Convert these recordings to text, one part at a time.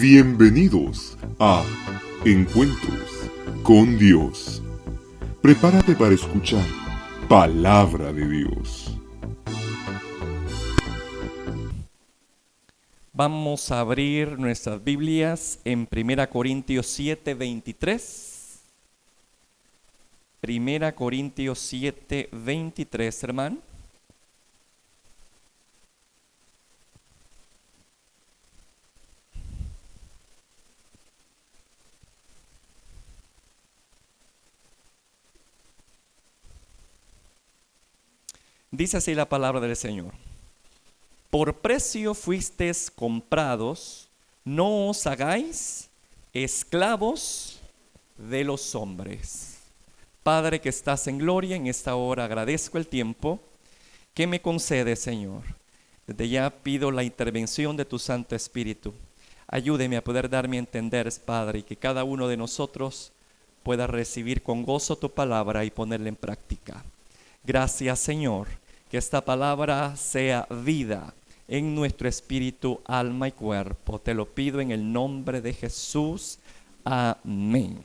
Bienvenidos a Encuentros con Dios. Prepárate para escuchar Palabra de Dios. Vamos a abrir nuestras Biblias en 1 Corintios 7:23. 1 Corintios 7:23, hermano. Dice así la palabra del Señor. Por precio fuisteis comprados, no os hagáis esclavos de los hombres. Padre que estás en gloria, en esta hora agradezco el tiempo que me concedes, Señor. Desde ya pido la intervención de tu Santo Espíritu. Ayúdeme a poder darme a entender, Padre, y que cada uno de nosotros pueda recibir con gozo tu palabra y ponerla en práctica. Gracias, Señor, que esta palabra sea vida en nuestro espíritu, alma y cuerpo. Te lo pido en el nombre de Jesús. Amén.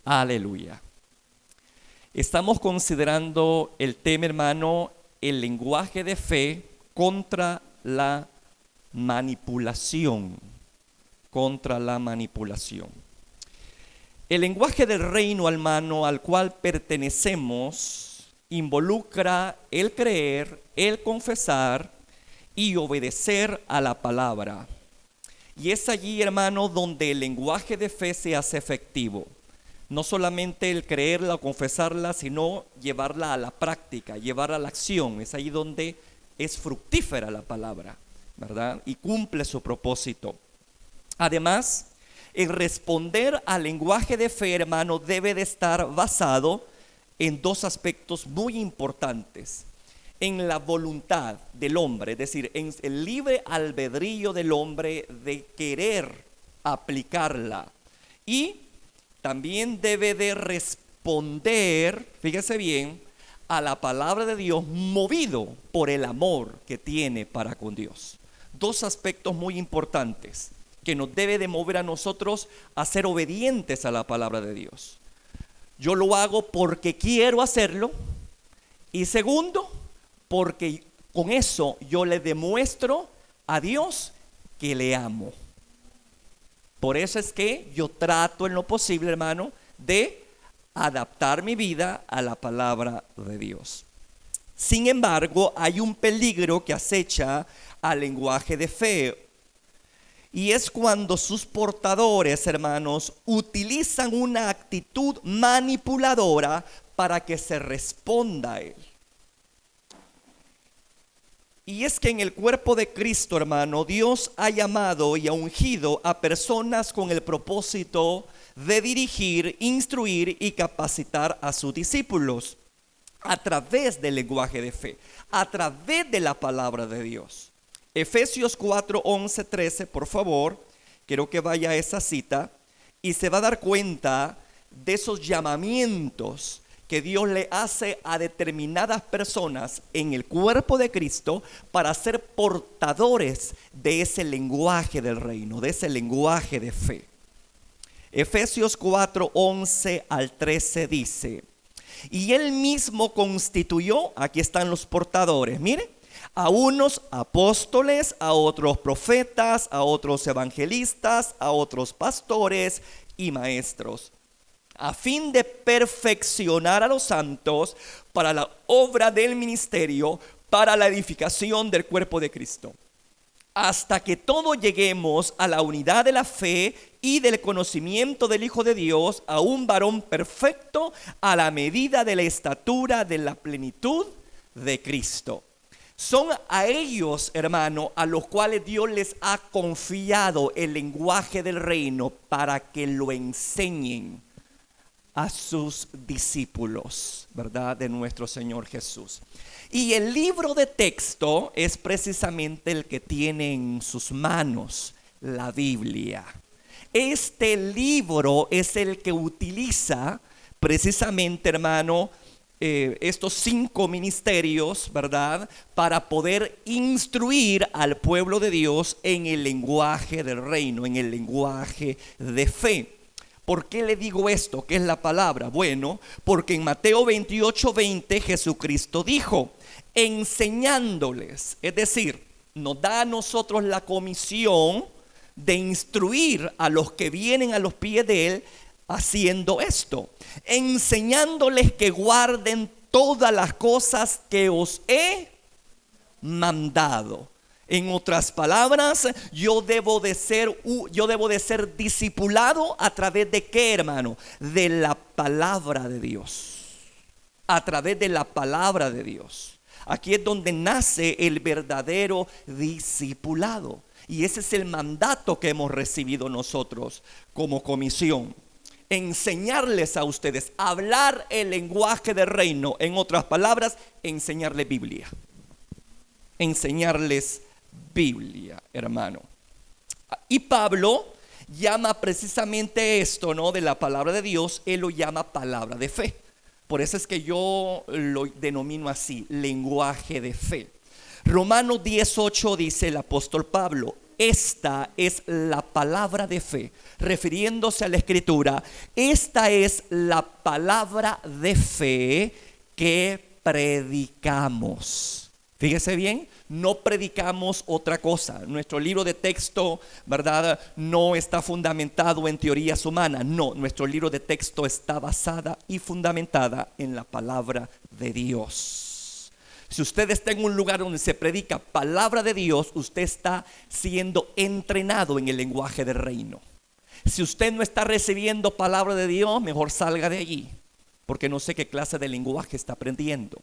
Aleluya. Estamos considerando el tema, hermano, el lenguaje de fe contra la manipulación. Contra la manipulación. El lenguaje del reino, hermano, al cual pertenecemos, involucra el creer, el confesar y obedecer a la palabra. Y es allí, hermano, donde el lenguaje de fe se hace efectivo. No solamente el creerla o confesarla, sino llevarla a la práctica, llevarla a la acción. Es ahí donde es fructífera la palabra, ¿verdad? Y cumple su propósito. Además, el responder al lenguaje de fe, hermano, debe de estar basado en dos aspectos muy importantes: en la voluntad del hombre, es decir, en el libre albedrío del hombre de querer aplicarla, y también debe de responder, fíjese bien, a la palabra de Dios movido por el amor que tiene para con Dios. Dos aspectos muy importantes que nos debe de mover a nosotros a ser obedientes a la palabra de Dios. Yo lo hago porque quiero hacerlo, y segundo, porque con eso yo le demuestro a Dios que le amo. Por eso es que yo trato en lo posible, hermano, de adaptar mi vida a la palabra de Dios. Sin embargo, hay un peligro que acecha al lenguaje de fe. Y es cuando sus portadores, hermanos, utilizan una actitud manipuladora para que se responda a él. Y es que en el cuerpo de Cristo, hermano, Dios ha llamado y ha ungido a personas con el propósito de dirigir, instruir y capacitar a sus discípulos a través del lenguaje de fe, a través de la palabra de Dios. Efesios 4, 11, 13, por favor, quiero que vaya a esa cita y se va a dar cuenta de esos llamamientos que Dios le hace a determinadas personas en el cuerpo de Cristo para ser portadores de ese lenguaje del reino, de ese lenguaje de fe. Efesios 4, 11 al 13 dice: y él mismo constituyó, aquí están los portadores, miren, a unos apóstoles, a otros profetas, a otros evangelistas, a otros pastores y maestros, a fin de perfeccionar a los santos para la obra del ministerio, para la edificación del cuerpo de Cristo, hasta que todos lleguemos a la unidad de la fe y del conocimiento del Hijo de Dios, a un varón perfecto, a la medida de la estatura de la plenitud de Cristo. Son a ellos, hermano, a los cuales Dios les ha confiado el lenguaje del reino para que lo enseñen a sus discípulos, ¿verdad? De nuestro Señor Jesús. Y el libro de texto es precisamente el que tiene en sus manos, la Biblia. Este libro es el que utiliza precisamente, hermano, estos 5 ministerios, ¿verdad? Para poder instruir al pueblo de Dios en el lenguaje del reino, en el lenguaje de fe. ¿Por qué le digo esto? ¿Qué es la palabra? Bueno, porque en Mateo 28:20 Jesucristo dijo, enseñándoles, es decir, nos da a nosotros la comisión de instruir a los que vienen a los pies de Él haciendo esto, enseñándoles que guarden todas las cosas que os he mandado. En otras palabras, yo debo de ser discipulado a través de ¿qué, hermano? De la palabra de Dios. A través de la palabra de Dios. Aquí es donde nace el verdadero discipulado. Y ese es el mandato que hemos recibido nosotros como comisión. Enseñarles a ustedes, hablar el lenguaje del reino. En otras palabras, enseñarles Biblia. Enseñarles Biblia, hermano. Y Pablo llama precisamente esto, ¿no? De la palabra de Dios, él lo llama palabra de fe. Por eso es que yo lo denomino así, lenguaje de fe. Romanos 10:8 dice el apóstol Pablo, esta es la palabra de fe, refiriéndose a la escritura, esta es la palabra de fe que predicamos. Fíjese bien, no predicamos otra cosa. Nuestro libro de texto, ¿verdad?, no está fundamentado en teorías humanas. No, nuestro libro de texto está basada y fundamentada en la palabra de Dios. Si usted está en un lugar donde se predica palabra de Dios, usted está siendo entrenado en el lenguaje del reino. Si usted no está recibiendo palabra de Dios, mejor salga de allí, porque no sé qué clase de lenguaje está aprendiendo.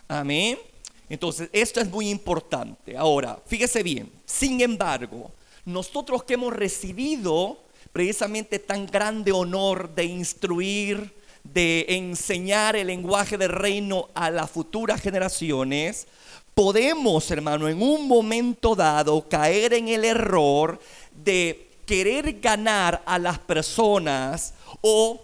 Amén. Entonces, esto es muy importante. Ahora, fíjese bien, sin embargo, nosotros que hemos recibido precisamente tan grande honor de instruir, de enseñar el lenguaje del reino a las futuras generaciones, podemos, hermano, en un momento dado caer en el error de querer ganar a las personas o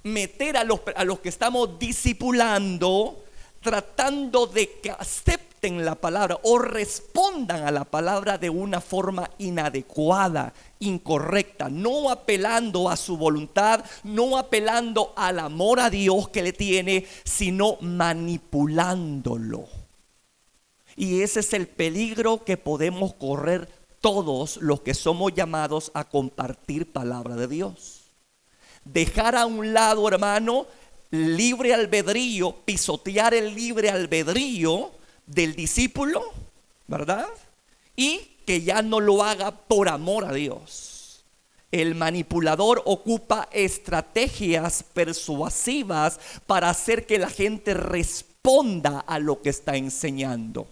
meter a los que estamos discipulando, tratando de que acepten la palabra o respondan a la palabra de una forma inadecuada, incorrecta, no apelando a su voluntad, no apelando al amor a Dios que le tiene, sino manipulándolo. Y ese es el peligro que podemos correr todos los que somos llamados a compartir palabra de Dios. Dejar a un lado, hermano, libre albedrío, pisotear el libre albedrío del discípulo, ¿verdad? Y que ya no lo haga por amor a Dios. El manipulador ocupa estrategias persuasivas para hacer que la gente responda a lo que está enseñando.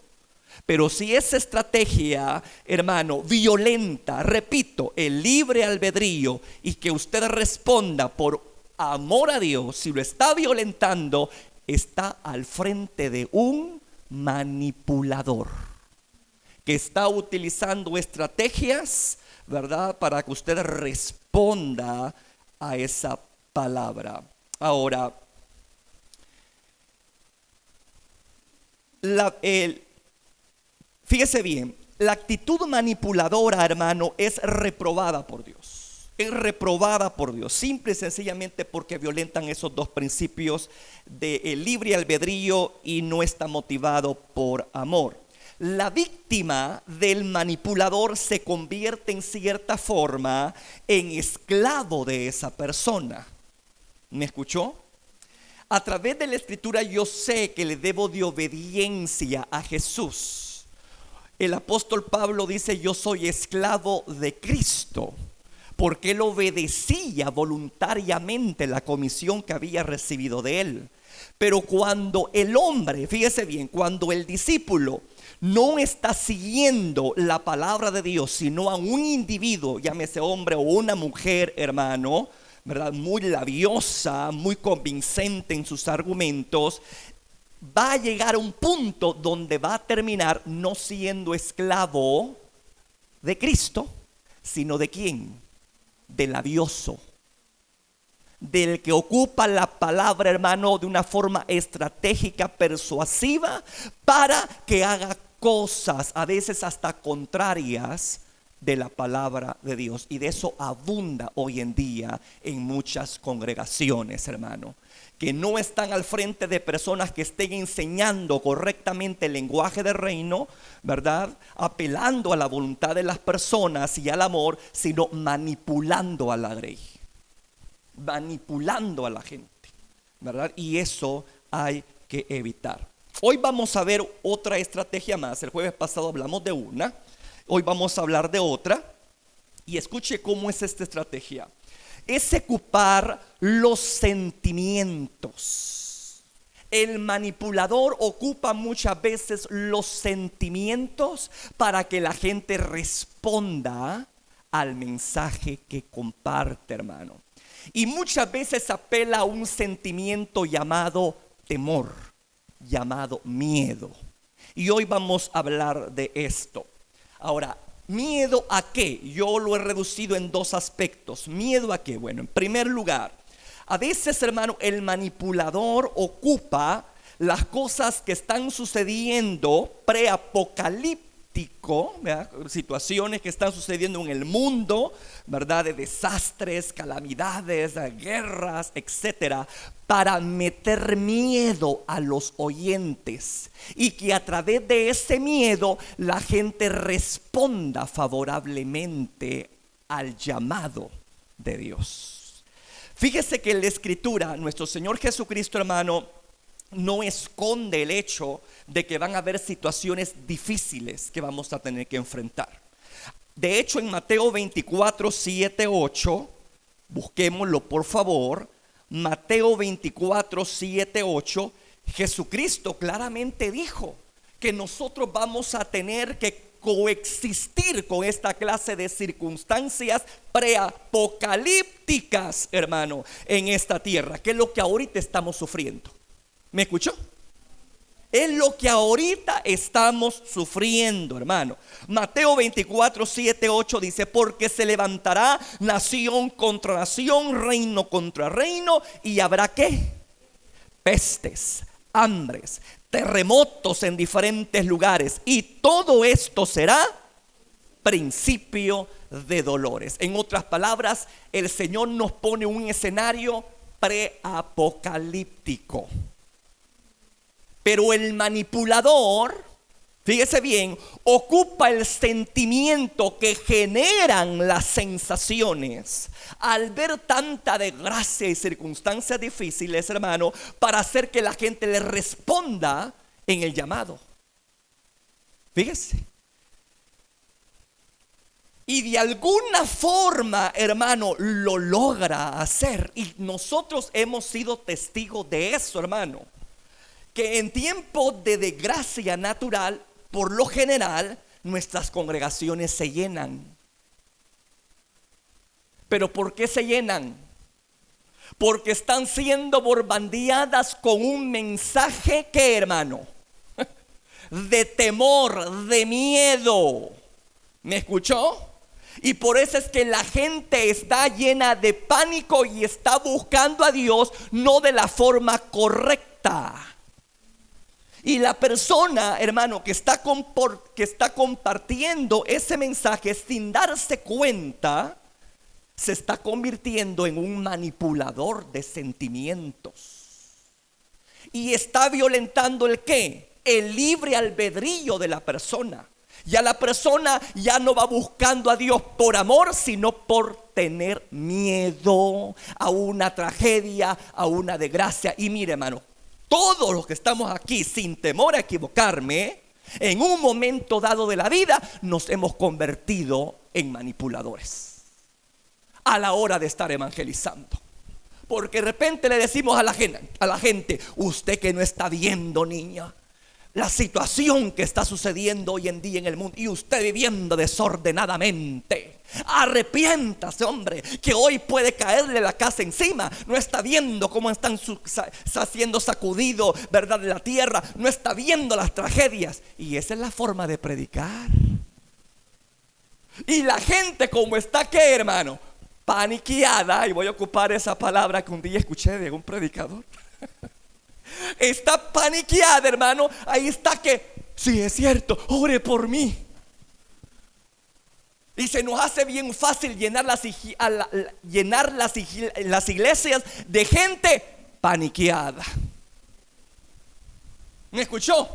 Pero si esa estrategia, hermano, violenta, repito, el libre albedrío y que usted responda por amor a Dios, si lo está violentando, está al frente de un manipulador que está utilizando estrategias, ¿verdad?, para que usted responda a esa palabra. Ahora, fíjese bien, la actitud manipuladora, hermano, es reprobada por Dios. Es reprobada por Dios, simple y sencillamente porque violentan esos dos principios del libre albedrío y no está motivado por amor. La víctima del manipulador se convierte en cierta forma en esclavo de esa persona. ¿Me escuchó? A través de la escritura yo sé que le debo de obediencia a Jesús. El apóstol Pablo dice: yo soy esclavo de Cristo, porque él obedecía voluntariamente la comisión que había recibido de él. Pero cuando el hombre, fíjese bien, cuando el discípulo no está siguiendo la palabra de Dios, sino a un individuo, llámese hombre o una mujer, hermano, ¿verdad?, muy labiosa, muy convincente en sus argumentos, va a llegar a un punto donde va a terminar no siendo esclavo de Cristo, sino de ¿quién? Del labioso, del que ocupa la palabra, hermano, de una forma estratégica, persuasiva, para que haga cosas, a veces hasta contrarias de la palabra de Dios. Y de eso abunda hoy en día en muchas congregaciones, hermano, que no están al frente de personas que estén enseñando correctamente el lenguaje del reino, ¿verdad? Apelando a la voluntad de las personas y al amor, sino manipulando a la grey, manipulando a la gente, ¿verdad? Y eso hay que evitar. Hoy vamos a ver otra estrategia más. El jueves pasado hablamos de una, hoy vamos a hablar de otra. Y escuche cómo es esta estrategia. Es ocupar los sentimientos. El manipulador ocupa muchas veces los sentimientos para que la gente responda al mensaje que comparte, hermano. Y muchas veces apela a un sentimiento llamado temor, llamado miedo. Y hoy vamos a hablar de esto. Ahora, ¿miedo a qué? Yo lo he reducido en dos aspectos. ¿Miedo a qué? Bueno, en primer lugar, a veces, hermano, el manipulador ocupa las cosas que están sucediendo preapocalíptico, ¿verdad? Situaciones que están sucediendo en el mundo, ¿verdad? De desastres, calamidades, guerras, etcétera, para meter miedo a los oyentes y que a través de ese miedo la gente responda favorablemente al llamado de Dios. Fíjese que en la Escritura, nuestro Señor Jesucristo, hermano, no esconde el hecho de que van a haber situaciones difíciles que vamos a tener que enfrentar. De hecho, en Mateo 24, 7, 8, busquémoslo por favor. Mateo 24, 7, 8, Jesucristo claramente dijo que nosotros vamos a tener que coexistir con esta clase de circunstancias preapocalípticas, hermano, en esta tierra, que es lo que ahorita estamos sufriendo. ¿Me escuchó? Es lo que ahorita estamos sufriendo, hermano. Mateo 24, 7, 8 dice: porque se levantará nación contra nación, reino contra reino, y habrá ¿qué? Pestes, hambres, terremotos en diferentes lugares, y todo esto será principio de dolores. En otras palabras, el Señor nos pone un escenario preapocalíptico. Pero el manipulador, fíjese bien, ocupa el sentimiento que generan las sensaciones al ver tanta desgracia y circunstancias difíciles, hermano, para hacer que la gente le responda en el llamado. Fíjese. Y de alguna forma, hermano, lo logra hacer. Y nosotros hemos sido testigos de eso, hermano. Que en tiempos de desgracia natural, por lo general, nuestras congregaciones se llenan. ¿Pero por qué se llenan? Porque están siendo bombardeadas con un mensaje que, hermano, de temor, de miedo. ¿Me escuchó? Y por eso es que la gente está llena de pánico y está buscando a Dios no de la forma correcta. Y la persona, hermano, que está compartiendo ese mensaje sin darse cuenta, se está convirtiendo en un manipulador de sentimientos. Y está violentando ¿el qué? El libre albedrío de la persona. Ya la persona ya no va buscando a Dios por amor, sino por tener miedo a una tragedia, a una desgracia. Y mire, hermano, todos los que estamos aquí, sin temor a equivocarme, en un momento dado de la vida nos hemos convertido en manipuladores a la hora de estar evangelizando. Porque de repente le decimos a la gente, usted que no está viendo, niña, la situación que está sucediendo hoy en día en el mundo, y usted viviendo desordenadamente, arrepiéntase, hombre, que hoy puede caerle la casa encima. No está viendo cómo están siendo sacudidos, ¿verdad?, de la tierra. No está viendo las tragedias. Y esa es la forma de predicar. Y la gente, como está, ¿qué, hermano? paniqueada, y voy a ocupar esa palabra que un día escuché de un predicador. Está paniqueada, hermano. Ahí está que, sí, es cierto, ore por mí. Y se nos hace bien fácil llenar las iglesias de gente paniqueada. ¿Me escuchó?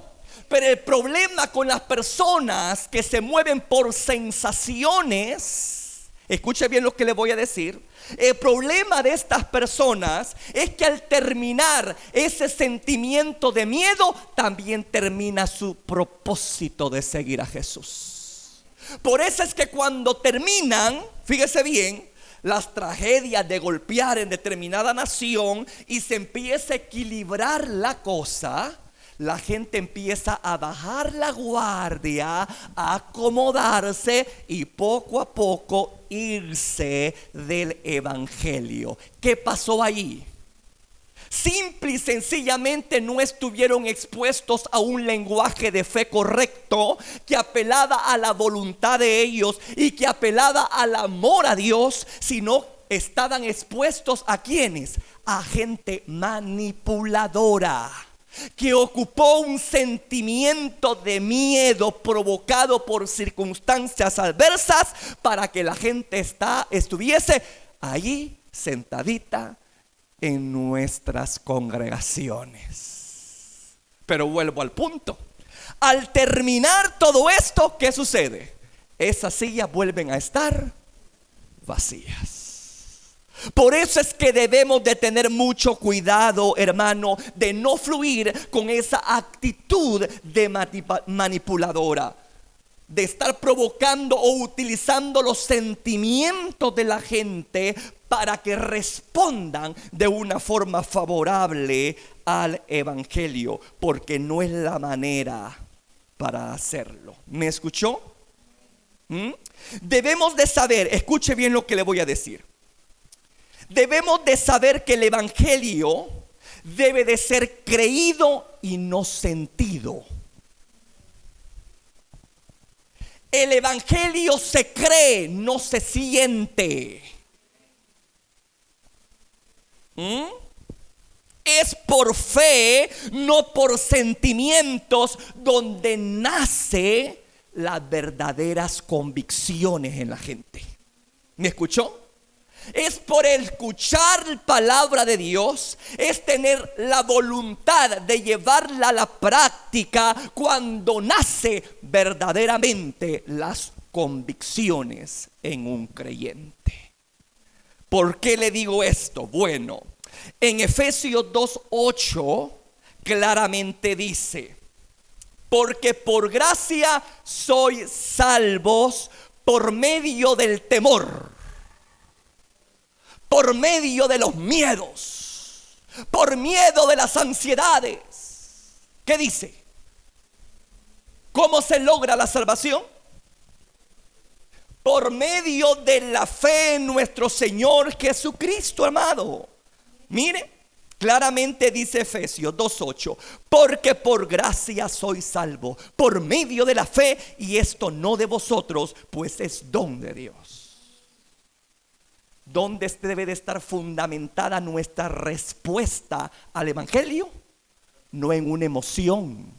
Pero el problema con las personas que se mueven por sensaciones, escuche bien lo que le voy a decir. El problema de estas personas es que al terminar ese sentimiento de miedo, también termina su propósito de seguir a Jesús. Por eso es que cuando terminan, fíjese bien, las tragedias de golpear en determinada nación y se empieza a equilibrar la cosa, la gente empieza a bajar la guardia, a acomodarse y poco a poco irse del evangelio. ¿Qué pasó allí? Simple y sencillamente no estuvieron expuestos a un lenguaje de fe correcto que apelaba a la voluntad de ellos y que apelaba al amor a Dios, sino estaban expuestos a ¿quiénes? A gente manipuladora, que ocupó un sentimiento de miedo provocado por circunstancias adversas para que la gente estuviese allí sentadita en nuestras congregaciones. Pero vuelvo al punto. Al terminar todo esto, ¿qué sucede? Esas sillas vuelven a estar vacías. Por eso es que debemos de tener mucho cuidado, hermano, de no fluir con esa actitud de manipuladora, de estar provocando o utilizando los sentimientos de la gente para que respondan de una forma favorable al evangelio, porque no es la manera para hacerlo. ¿Me escuchó? Debemos de saber, escuche bien lo que le voy a decir. Debemos de saber que el evangelio debe de ser creído y no sentido. El evangelio se cree, no se siente. Es por fe, no por sentimientos, donde nace las verdaderas convicciones en la gente. ¿Me escuchó? Es por escuchar la palabra de Dios, es tener la voluntad de llevarla a la práctica cuando nace verdaderamente las convicciones en un creyente. ¿Por qué le digo esto? Bueno, en Efesios 2:8 claramente dice: porque por gracia sois salvos por medio del temor, por medio de los miedos, por miedo de las ansiedades. ¿Qué dice? ¿Cómo se logra la salvación? Por medio de la fe en nuestro Señor Jesucristo, amado. Mire, claramente dice Efesios 2:8: porque por gracia sois salvo, por medio de la fe, y esto no de vosotros, pues es don de Dios. ¿Dónde debe de estar fundamentada nuestra respuesta al evangelio? No en una emoción,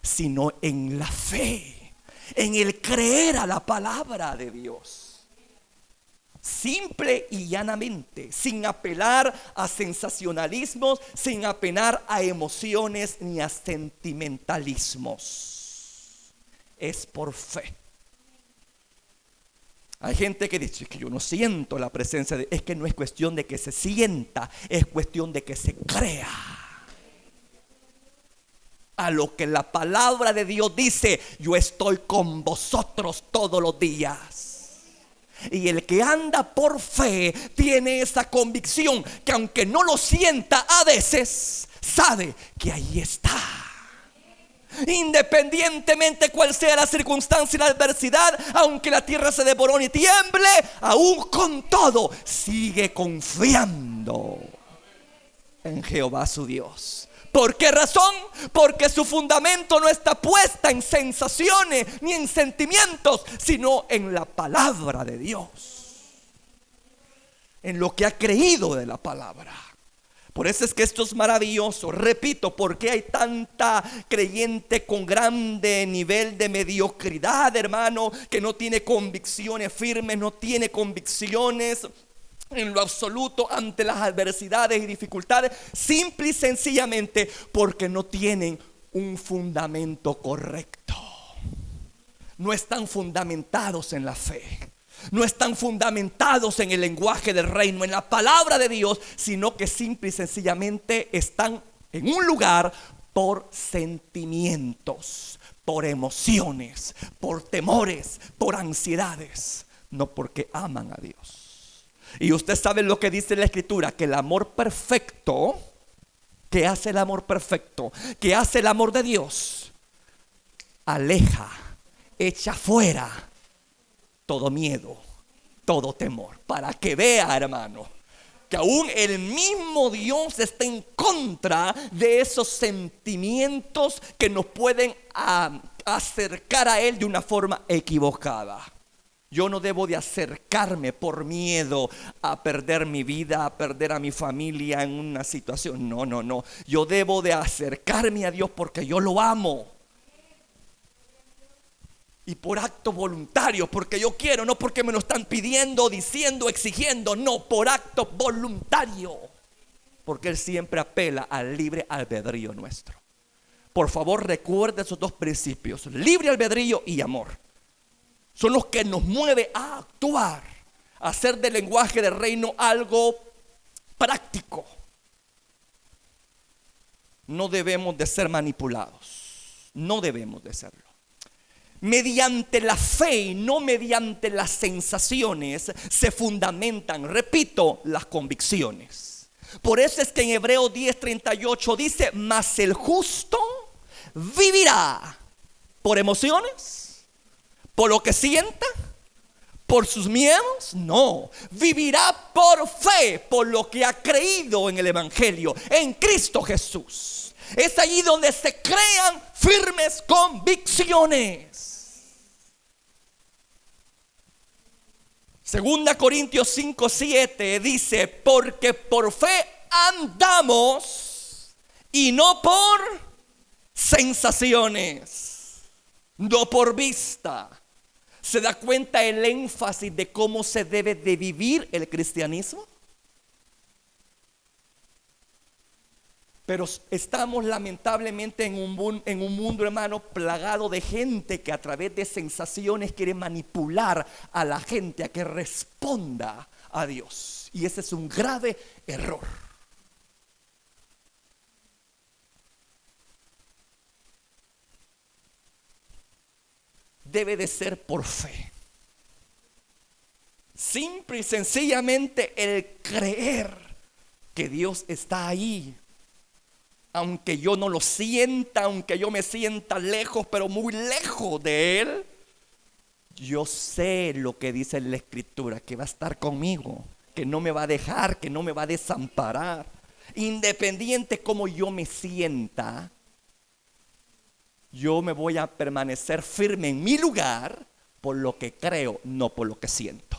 sino en la fe, en el creer a la palabra de Dios. Simple y llanamente, sin apelar a sensacionalismos, sin apelar a emociones ni a sentimentalismos. Es por fe. Hay gente que dice que yo no siento la presencia de Dios. Es que no es cuestión de que se sienta, es cuestión de que se crea a lo que la palabra de Dios dice: yo estoy con vosotros todos los días. Y el que anda por fe tiene esa convicción que aunque no lo sienta a veces, sabe que ahí está. Independientemente cuál sea la circunstancia y la adversidad, aunque la tierra se devorone y tiemble, aún con todo sigue confiando en Jehová su Dios. ¿Por qué razón? Porque su fundamento no está puesta en sensaciones ni en sentimientos, sino en la palabra de Dios. en lo que ha creído de la palabra. Por eso es que esto es maravilloso. Repito, porque hay tanta creyente con grande nivel de mediocridad, hermano, que no tiene convicciones firmes, no tiene convicciones en lo absoluto ante las adversidades y dificultades, simple y sencillamente porque no tienen un fundamento correcto. No están fundamentados en la fe. No están fundamentados en el lenguaje del reino, en la palabra de Dios, sino que simple y sencillamente están en un lugar por sentimientos, por emociones, por temores, por ansiedades, no porque aman a Dios. Y usted sabe lo que dice la Escritura, que el amor perfecto, ¿qué hace el amor perfecto? ¿Qué hace el amor de Dios? Aleja, echa fuera todo miedo, todo temor. Para que vea, hermano, que aún el mismo Dios está en contra de esos sentimientos que nos pueden acercar a Él de una forma equivocada. Yo no debo de acercarme por miedo a perder mi vida, a perder a mi familia en una situación. No. Yo debo de acercarme a Dios porque yo lo amo. Y por acto voluntario, porque yo quiero, no porque me lo están pidiendo, diciendo, exigiendo. No, por acto voluntario. Porque Él siempre apela al libre albedrío nuestro. Por favor, recuerde esos dos principios: libre albedrío y amor. Son los que nos mueve a actuar, a hacer del lenguaje del reino algo práctico. No debemos de ser manipulados. No debemos de serlo. Mediante la fe y no mediante las sensaciones se fundamentan, repito, las convicciones. Por eso es que en Hebreos 10:38 dice: mas el justo vivirá por emociones, por lo que sienta, por sus miedos. No, vivirá por fe, por lo que ha creído en el Evangelio, en Cristo Jesús. Es allí donde se crean firmes convicciones. Segunda Corintios 5:7 dice: porque por fe andamos y no por sensaciones, no por vista. ¿Se da cuenta el énfasis de cómo se debe de vivir el cristianismo? Pero estamos lamentablemente en un mundo, hermano, plagado de gente que a través de sensaciones quiere manipular a la gente a que responda a Dios. Y ese es un grave error. Debe de ser por fe. Simple y sencillamente el creer que Dios está ahí. Aunque yo no lo sienta, aunque yo me sienta lejos, pero muy lejos de Él, yo sé lo que dice la Escritura, que va a estar conmigo, que no me va a dejar, que no me va a desamparar. Independiente como yo me sienta, yo me voy a permanecer firme en mi lugar por lo que creo, no por lo que siento.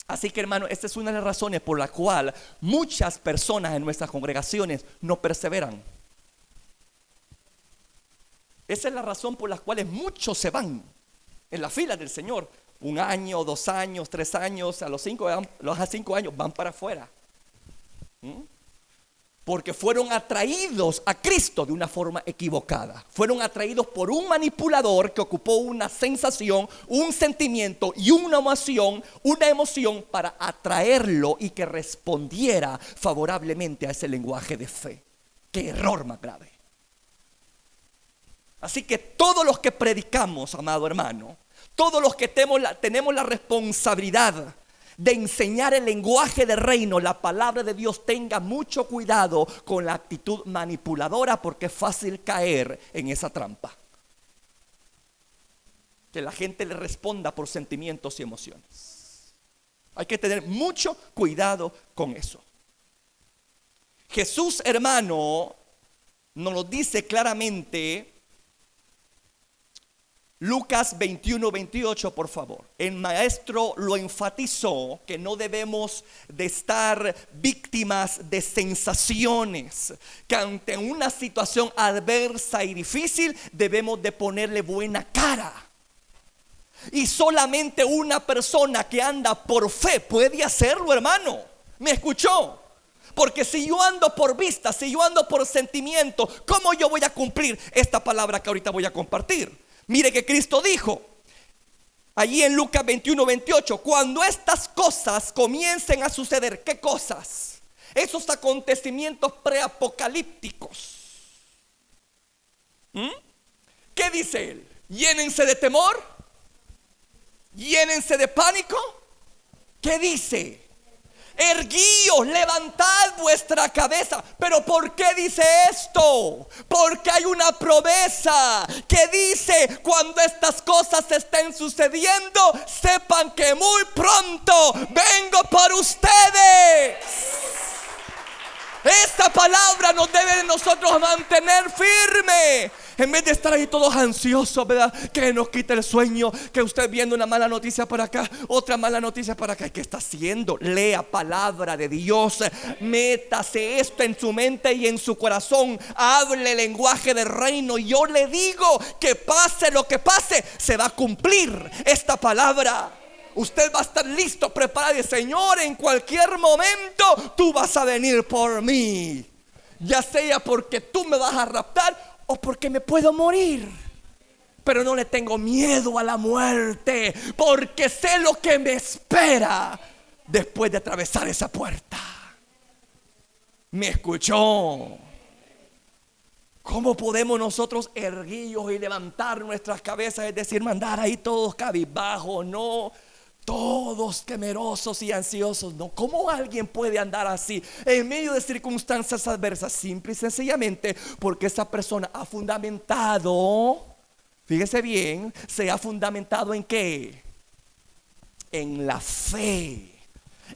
Así que, hermano, esta es una de las razones por la cual muchas personas en nuestras congregaciones no perseveran. Esa es la razón por la cual muchos se van en la fila del Señor. 1 año, 2 años, 3 años, a los 5 años van para afuera. Porque fueron atraídos a Cristo de una forma equivocada. Fueron atraídos por un manipulador que ocupó una sensación, un sentimiento y una emoción para atraerlo y que respondiera favorablemente a ese lenguaje de fe. ¡Qué error más grave! Así que todos los que predicamos, amado hermano, todos los que tenemos la responsabilidad de enseñar el lenguaje del reino, la palabra de Dios, tenga mucho cuidado con la actitud manipuladora, porque es fácil caer en esa trampa. Que la gente le responda por sentimientos y emociones. Hay que tener mucho cuidado con eso. Jesús, hermano, nos lo dice claramente. Lucas 21-28, por favor. El maestro lo enfatizó, que no debemos de estar víctimas de sensaciones, que ante una situación adversa y difícil debemos de ponerle buena cara. Y solamente una persona que anda por fe puede hacerlo, hermano. ¿Me escuchó? Porque si yo ando por vista, si yo ando por sentimiento, ¿cómo yo voy a cumplir esta palabra que ahorita voy a compartir? Mire que Cristo dijo allí en Lucas 21-28, cuando estas cosas comiencen a suceder, ¿qué cosas? Esos acontecimientos preapocalípticos. ¿Qué dice él? Llénense de temor, llénense de pánico. ¿Qué dice? Erguíos, levantad vuestra cabeza. ¿Pero por qué dice esto? Porque hay una promesa que dice: cuando estas cosas estén sucediendo, sepan que muy pronto vengo por ustedes. Esta palabra nos debe de nosotros mantener firme. En vez de estar ahí todos ansiosos, ¿verdad? Que nos quite el sueño, que usted viendo una mala noticia por acá, otra mala noticia por acá. ¿Qué está haciendo? Lea palabra de Dios. Métase esto en su mente y en su corazón. Hable lenguaje del reino. Yo le digo que pase lo que pase, se va a cumplir esta palabra. Usted va a estar listo, preparado. Y Señor, en cualquier momento tú vas a venir por mí. Ya sea porque tú me vas a raptar o porque me puedo morir. Pero no le tengo miedo a la muerte, porque sé lo que me espera después de atravesar esa puerta. ¿Me escuchó? ¿Cómo podemos nosotros erguirnos y levantar nuestras cabezas? Es decir, mandar ahí todos cabizbajos, no, todos temerosos y ansiosos, no. ¿Cómo alguien puede andar así en medio de circunstancias adversas? Simple y sencillamente porque esa persona ha fundamentado, fíjese bien, se ha fundamentado ¿en qué? En la fe,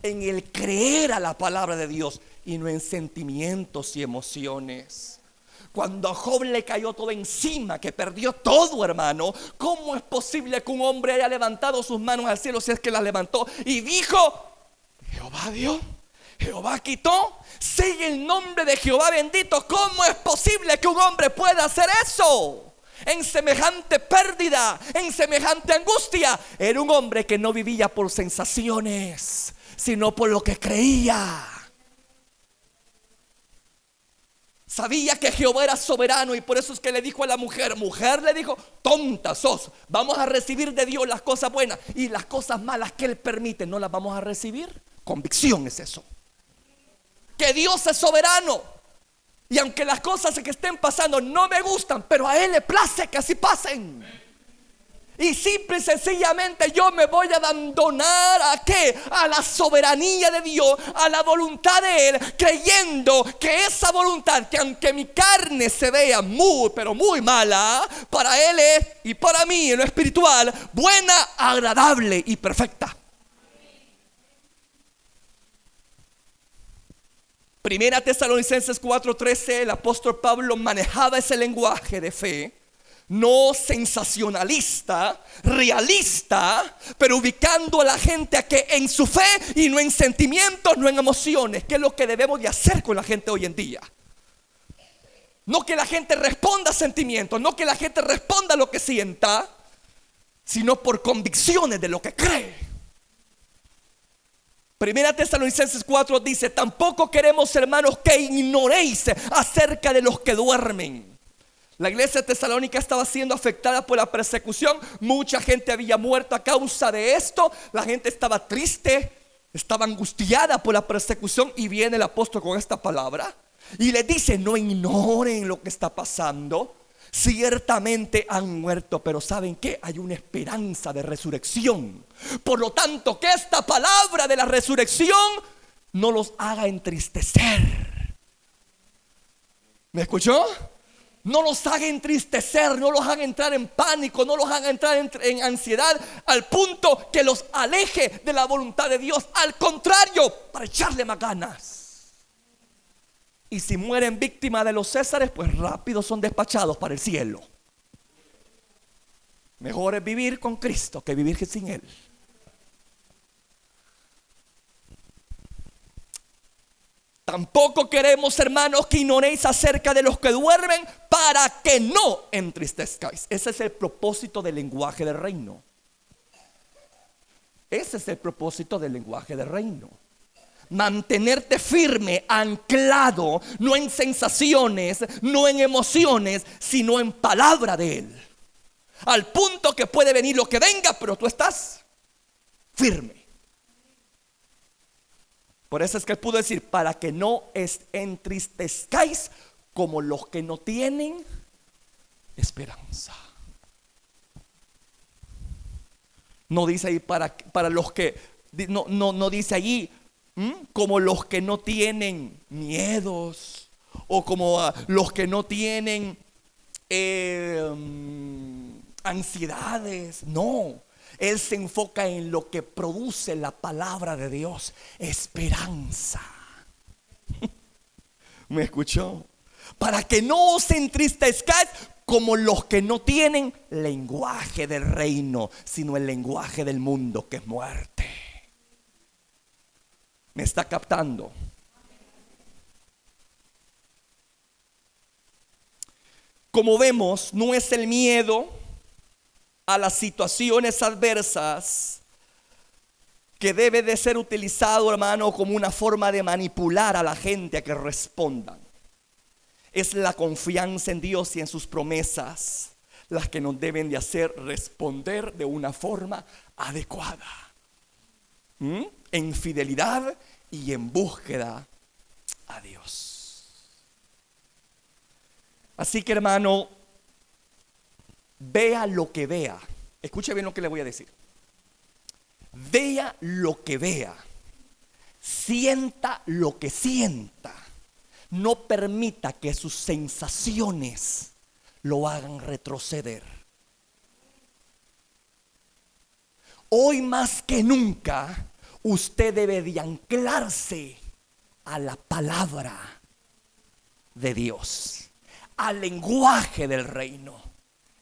en el creer a la palabra de Dios y no en sentimientos y emociones. Cuando a Job le cayó todo encima, que perdió todo, hermano, ¿cómo es posible que un hombre haya levantado sus manos al cielo, si es que las levantó, y dijo: Jehová dio, Jehová quitó, sigue el nombre de Jehová bendito? ¿Cómo es posible que un hombre pueda hacer eso? En semejante pérdida, en semejante angustia. Era un hombre que no vivía por sensaciones, sino por lo que creía. Sabía que Jehová era soberano, y por eso es que le dijo a la mujer, le dijo: tonta sos, vamos a recibir de Dios las cosas buenas, y las cosas malas que Él permite no las vamos a recibir. Convicción es eso, que Dios es soberano, y aunque las cosas que estén pasando no me gustan, pero a Él le place que así pasen. Y simple y sencillamente yo me voy a abandonar ¿a qué? A la soberanía de Dios, a la voluntad de Él, creyendo que esa voluntad, que aunque mi carne se vea muy, pero muy mala, para Él es, y para mí en lo espiritual, buena, agradable y perfecta. Primera Tesalonicenses 4:13, el apóstol Pablo manejaba ese lenguaje de fe, no sensacionalista, realista, pero ubicando a la gente a que en su fe y no en sentimientos, no en emociones, que es lo que debemos de hacer con la gente hoy en día. No que la gente responda a sentimientos, no que la gente responda a lo que sienta, sino por convicciones de lo que cree. Primera Tesalonicenses 4 dice: tampoco queremos, hermanos, que ignoréis acerca de los que duermen. La iglesia tesalónica estaba siendo afectada por la persecución. Mucha gente había muerto a causa de esto. La gente estaba triste, estaba angustiada por la persecución. Y viene el apóstol con esta palabra y le dice: no ignoren lo que está pasando. Ciertamente han muerto, pero ¿saben qué? Hay una esperanza de resurrección. Por lo tanto, que esta palabra de la resurrección no los haga entristecer. ¿Me escuchó? No los haga entristecer, no los haga entrar en pánico, no los haga entrar en ansiedad, al punto que los aleje de la voluntad de Dios. Al contrario, para echarle más ganas. Y si mueren víctimas de los césares, pues rápido son despachados para el cielo. Mejor es vivir con Cristo que vivir sin Él. Tampoco queremos, hermanos, que ignoréis acerca de los que duermen, para que no entristezcáis. Ese es el propósito del lenguaje del reino. Ese es el propósito del lenguaje del reino. Mantenerte firme, anclado, no en sensaciones, no en emociones, sino en palabra de Él. Al punto que puede venir lo que venga, pero tú estás firme. Por eso es que Él pudo decir, para que no entristezcáis como los que no tienen esperanza. No dice ahí para los que, no dice allí como los que no tienen miedos, o como los que no tienen ansiedades. No, Él se enfoca en lo que produce la palabra de Dios: esperanza. ¿Me escuchó? Para que no os entristezcáis como los que no tienen lenguaje del reino, sino el lenguaje del mundo, que es muerte. ¿Me está captando? Como vemos, no es el miedo a las situaciones adversas que debe de ser utilizado, hermano, como una forma de manipular a la gente a que respondan. Es la confianza en Dios y en sus promesas las que nos deben de hacer responder de una forma adecuada, en fidelidad y en búsqueda a Dios. Así que, hermano, vea lo que vea. Escuche bien lo que le voy a decir. Vea lo que vea, sienta lo que sienta. No permita que sus sensaciones lo hagan retroceder. Hoy más que nunca, usted debe de anclarse a la palabra de Dios, al lenguaje del reino,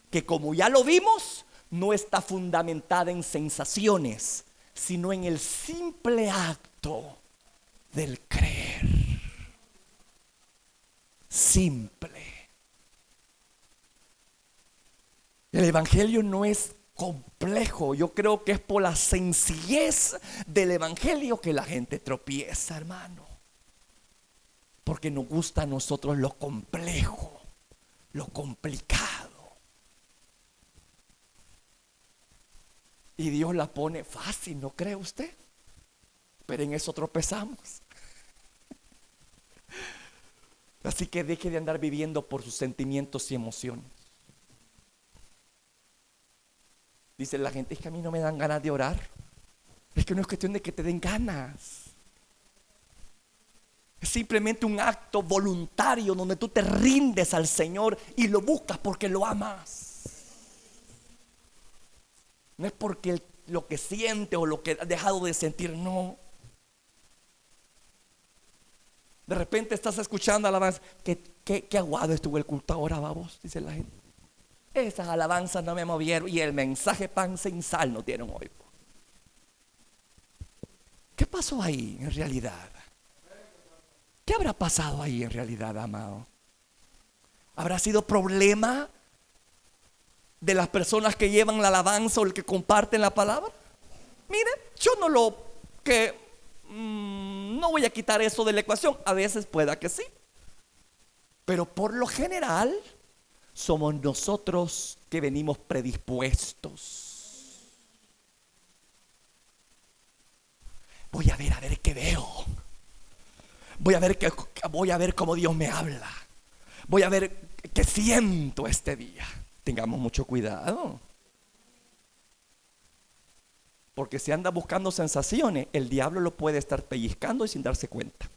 que, como ya lo vimos, no está fundamentada en sensaciones, sino en el simple acto del creer. Simple. El evangelio no es complejo. Yo creo que es por la sencillez del evangelio que la gente tropieza, hermano. Porque nos gusta a nosotros lo complejo, lo complicado. Y Dios la pone fácil, ¿no cree usted? Pero en eso tropezamos. Así que deje de andar viviendo por sus sentimientos y emociones. Dice la gente: es que a mí no me dan ganas de orar. Es que no es cuestión de que te den ganas. Es simplemente un acto voluntario donde tú te rindes al Señor y lo buscas porque lo amas. No es porque lo que siente o lo que ha dejado de sentir, no. De repente estás escuchando alabanzas. ¿Qué aguado estuvo el culto ahora, babos? Dice la gente. Esas alabanzas no me movieron. Y el mensaje pan sin sal no tienen hoy. ¿Qué pasó ahí en realidad? ¿Qué habrá pasado ahí en realidad, amado? ¿Habrá sido problema de las personas que llevan la alabanza o el que comparten la palabra? Mire, yo no voy a quitar eso de la ecuación. A veces pueda que sí, pero por lo general somos nosotros que venimos predispuestos. Voy a ver qué veo. Voy a ver cómo Dios me habla. Voy a ver qué siento este día. Tengamos mucho cuidado. Porque si anda buscando sensaciones, el diablo lo puede estar pellizcando y sin darse cuenta.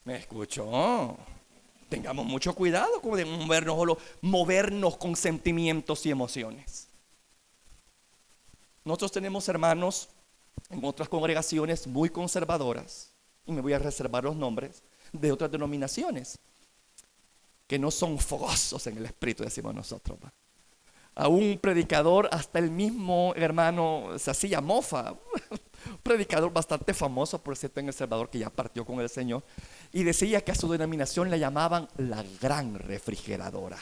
¿Me escuchó? Tengamos mucho cuidado con movernos con sentimientos y emociones. Nosotros tenemos hermanos en otras congregaciones muy conservadoras, y me voy a reservar los nombres, de otras denominaciones. que no son fogosos en el espíritu, decimos nosotros. A un predicador, hasta el mismo hermano se hacía mofa. Un predicador bastante famoso, por cierto, en El Salvador, que ya partió con el Señor, y decía que a su denominación le llamaban la gran refrigeradora,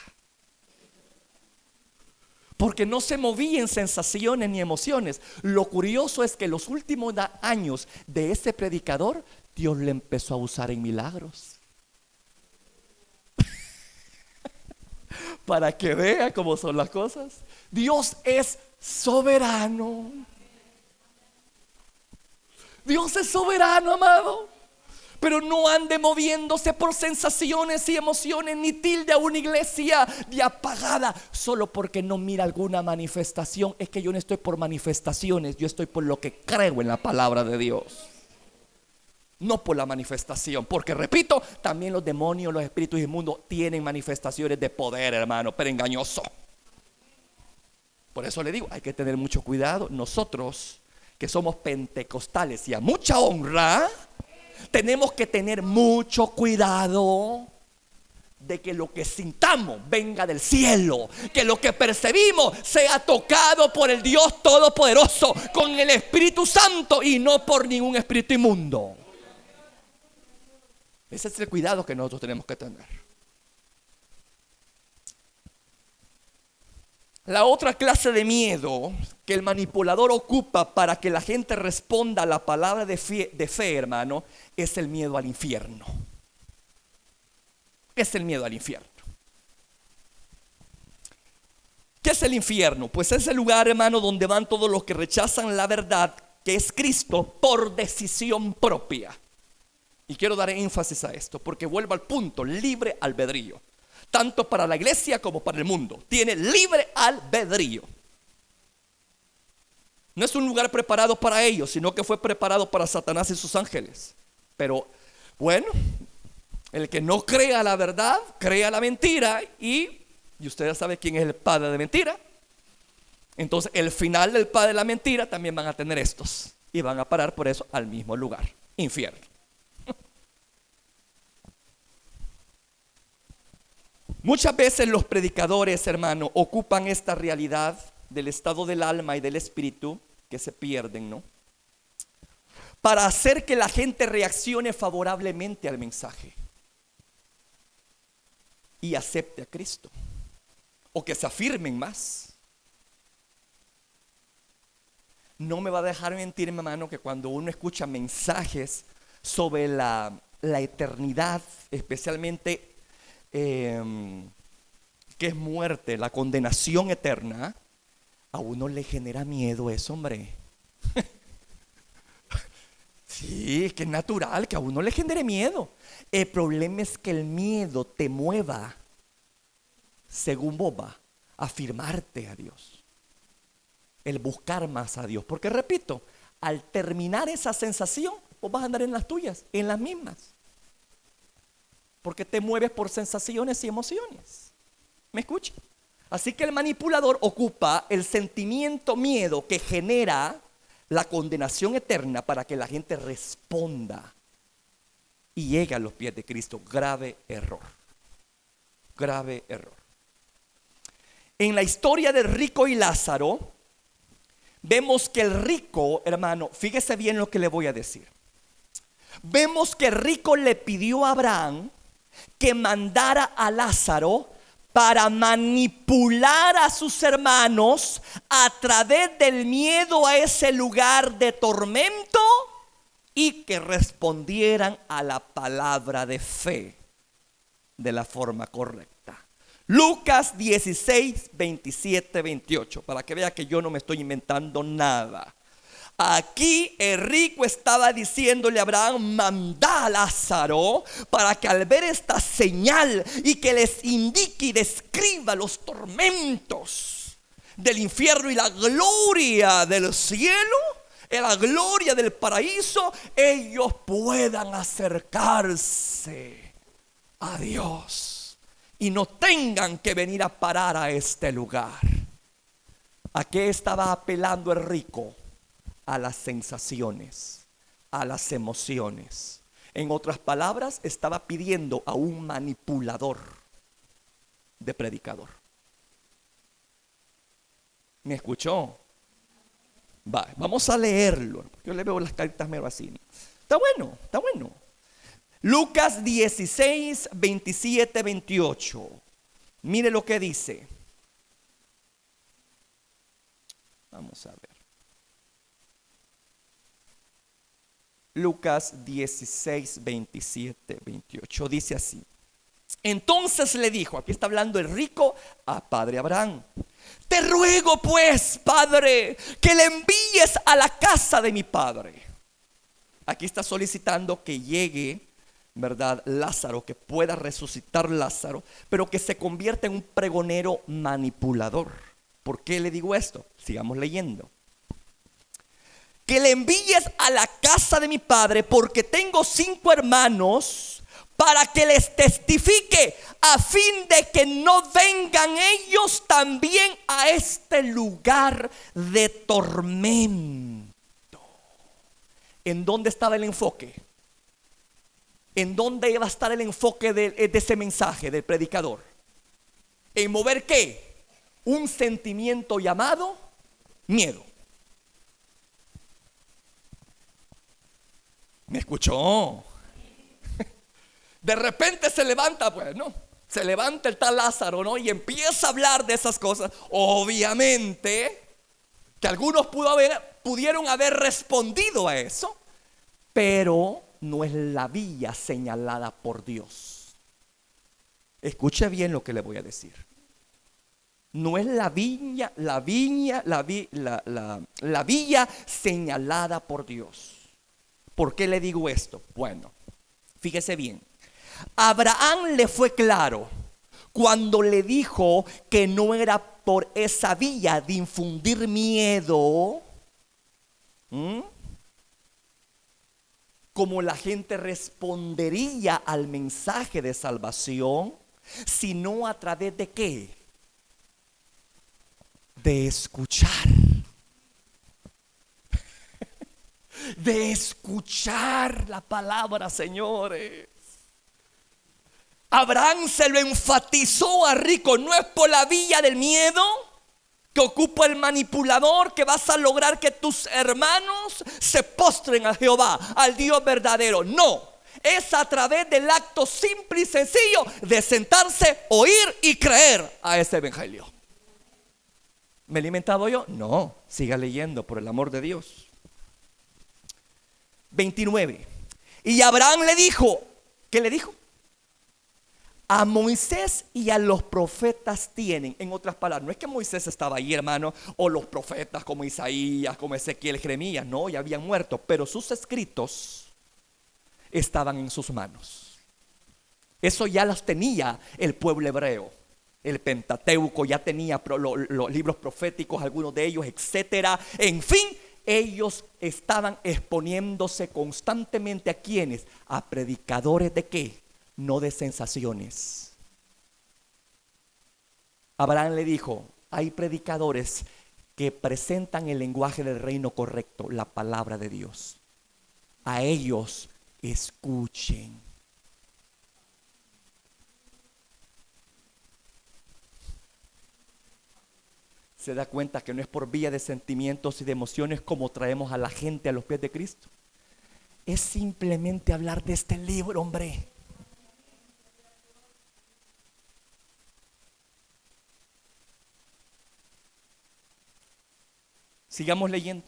porque no se movía en sensaciones ni emociones. Lo curioso es que los últimos años de ese predicador, Dios le empezó a usar en milagros. Para que vea cómo son las cosas. Dios es soberano. Dios es soberano, amado. Pero no ande moviéndose por sensaciones y emociones, ni tilde a una iglesia de apagada solo porque no mira alguna manifestación. Es que yo no estoy por manifestaciones, yo estoy por lo que creo en la palabra de Dios, no por la manifestación. Porque repito, también los demonios, los espíritus inmundos tienen manifestaciones de poder, hermano, pero engañoso. Por eso le digo, hay que tener mucho cuidado. Nosotros que somos pentecostales y a mucha honra, tenemos que tener mucho cuidado de que lo que sintamos venga del cielo, que lo que percibimos sea tocado por el Dios Todopoderoso, con el Espíritu Santo, y no por ningún espíritu inmundo. Ese es el cuidado que nosotros tenemos que tener. La otra clase de miedo que el manipulador ocupa para que la gente responda a la palabra de fe, hermano, es el miedo al infierno. Es el miedo al infierno. ¿Qué es el infierno? Pues es el lugar, hermano, donde van todos los que rechazan la verdad, que es Cristo, por decisión propia. Y quiero dar énfasis a esto, porque vuelvo al punto: libre albedrío. Tanto para la iglesia como para el mundo. Tiene libre albedrío. No es un lugar preparado para ellos, sino que fue preparado para Satanás y sus ángeles. Pero bueno, el que no crea la verdad, crea la mentira. Y ustedes saben quién es el padre de mentira. Entonces el final del padre de la mentira también van a tener estos, y van a parar por eso al mismo lugar: infierno. Muchas veces los predicadores, hermano, ocupan esta realidad del estado del alma y del espíritu que se pierden, ¿no?, para hacer que la gente reaccione favorablemente al mensaje y acepte a Cristo, o que se afirmen más. No me va a dejar mentir, mi hermano, que cuando uno escucha mensajes sobre la eternidad, especialmente que es muerte, la condenación eterna, a uno le genera miedo eso, hombre. Sí, es que es natural que a uno le genere miedo. El problema es que el miedo te mueva, según Boba, a afirmarte a Dios, el buscar más a Dios. Porque repito, al terminar esa sensación, vos vas a andar en las tuyas, en las mismas, porque te mueves por sensaciones y emociones. ¿Me escucha? Así que el manipulador ocupa el sentimiento miedo que genera la condenación eterna para que la gente responda y llegue a los pies de Cristo. Grave error. Grave error. En la historia del rico y Lázaro, vemos que el rico, hermano, fíjese bien lo que le voy a decir. Vemos que el rico le pidió a Abraham que mandara a Lázaro para manipular a sus hermanos a través del miedo a ese lugar de tormento, y que respondieran a la palabra de fe de la forma correcta. Lucas 16, 27, 28, para que vea que yo no me estoy inventando nada. Aquí el rico estaba diciéndole a Abraham: manda a Lázaro para que al ver esta señal y que les indique y describa los tormentos del infierno y la gloria del cielo, y la gloria del paraíso, ellos puedan acercarse a Dios y no tengan que venir a parar a este lugar. ¿A qué estaba apelando el rico? A las sensaciones, a las emociones. En otras palabras, estaba pidiendo a un manipulador de predicador. ¿Me escuchó? Va, vamos a leerlo. Yo le veo las caritas mero así. Está bueno, está bueno. Lucas 16, 27, 28. Mire lo que dice. Vamos a ver. Lucas 16, 27, 28. Dice así. Entonces le dijo, aquí está hablando el rico a padre Abraham: te ruego pues, padre, que le envíes a la casa de mi padre. Aquí está solicitando que llegue, ¿verdad?, Lázaro, que pueda resucitar Lázaro, pero que se convierta en un pregonero manipulador. ¿Por qué le digo esto? Sigamos leyendo. Que le envíes a la casa de mi padre, porque tengo 5 hermanos, para que les testifique, a fin de que no vengan ellos también a este lugar de tormento. ¿En dónde estaba el enfoque? ¿En dónde iba a estar el enfoque de ese mensaje del predicador? ¿En mover qué? Un sentimiento llamado miedo. ¿Me escuchó? De repente se levanta, pues, ¿no? Se levanta el tal Lázaro, ¿no? Y empieza a hablar de esas cosas. Obviamente que algunos pudieron haber respondido a eso, pero no es la vía señalada por Dios. Escuche bien lo que le voy a decir. No es la vía señalada por Dios. ¿Por qué le digo esto? Bueno, fíjese bien. Abraham le fue claro cuando le dijo que no era por esa vía de infundir miedo, como la gente respondería al mensaje de salvación, sino a través de ¿qué? De escuchar. De escuchar la palabra, señores. Abraham se lo enfatizó a rico. No es por la vía del miedo que ocupa el manipulador que vas a lograr que tus hermanos se postren a Jehová, al Dios verdadero. No, es a través del acto simple y sencillo de sentarse, oír y creer a ese evangelio. ¿Me he alimentado yo? No, siga leyendo, por el amor de Dios. 29. Y Abraham le dijo, ¿qué le dijo? A Moisés y a los profetas tienen. En otras palabras, no es que Moisés estaba ahí, hermano, o los profetas como Isaías, como Ezequiel, Jeremías. No, ya habían muerto, pero sus escritos estaban en sus manos. Eso ya las tenía el pueblo hebreo. El Pentateuco ya tenía los libros proféticos, algunos de ellos, etcétera. En fin, ellos estaban exponiéndose constantemente a quienes, a predicadores de qué, no de sensaciones. Abraham le dijo: hay predicadores que presentan el lenguaje del reino correcto, la palabra de Dios. A ellos escuchen. Se da cuenta que no es por vía de sentimientos y de emociones como traemos a la gente a los pies de Cristo. Es simplemente hablar de este libro, hombre. Sigamos leyendo.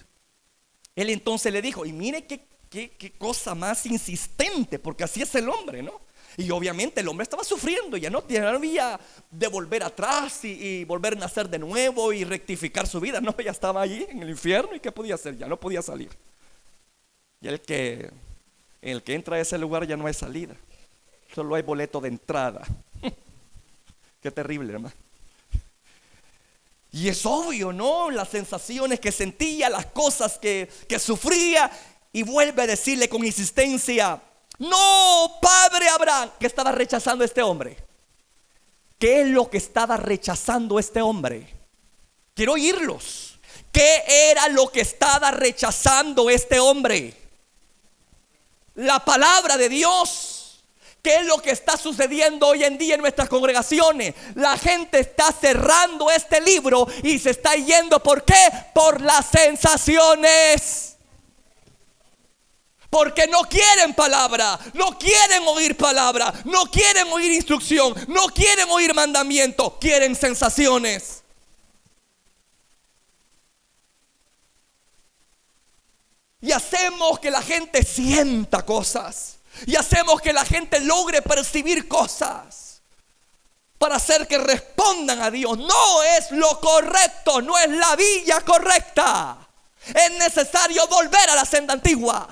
Él entonces le dijo, y mire qué cosa más insistente, porque así es el hombre, ¿no? Y obviamente el hombre estaba sufriendo, ya no había de volver atrás y volver a nacer de nuevo y rectificar su vida. No, ya estaba allí en el infierno, y ¿qué podía hacer? Ya no podía salir. Y el que entra a ese lugar ya no hay salida, solo hay boleto de entrada. Qué terrible, hermano. Y es obvio, ¿no? Las sensaciones que sentía, las cosas que sufría. Y vuelve a decirle con insistencia: no, padre Abraham. ¿Qué estaba rechazando este hombre? ¿Qué es lo que estaba rechazando este hombre? Quiero oírlos. ¿Qué era lo que estaba rechazando este hombre? La palabra de Dios. ¿Qué es lo que está sucediendo hoy en día en nuestras congregaciones? La gente está cerrando este libro y se está yendo. ¿Por qué? Por las sensaciones. Porque no quieren palabra, no quieren oír palabra, no quieren oír instrucción, no quieren oír mandamiento, quieren sensaciones. Y hacemos que la gente sienta cosas. Y hacemos que la gente logre percibir cosas para hacer que respondan a Dios. No es lo correcto, no es la vía correcta. Es necesario volver a la senda antigua.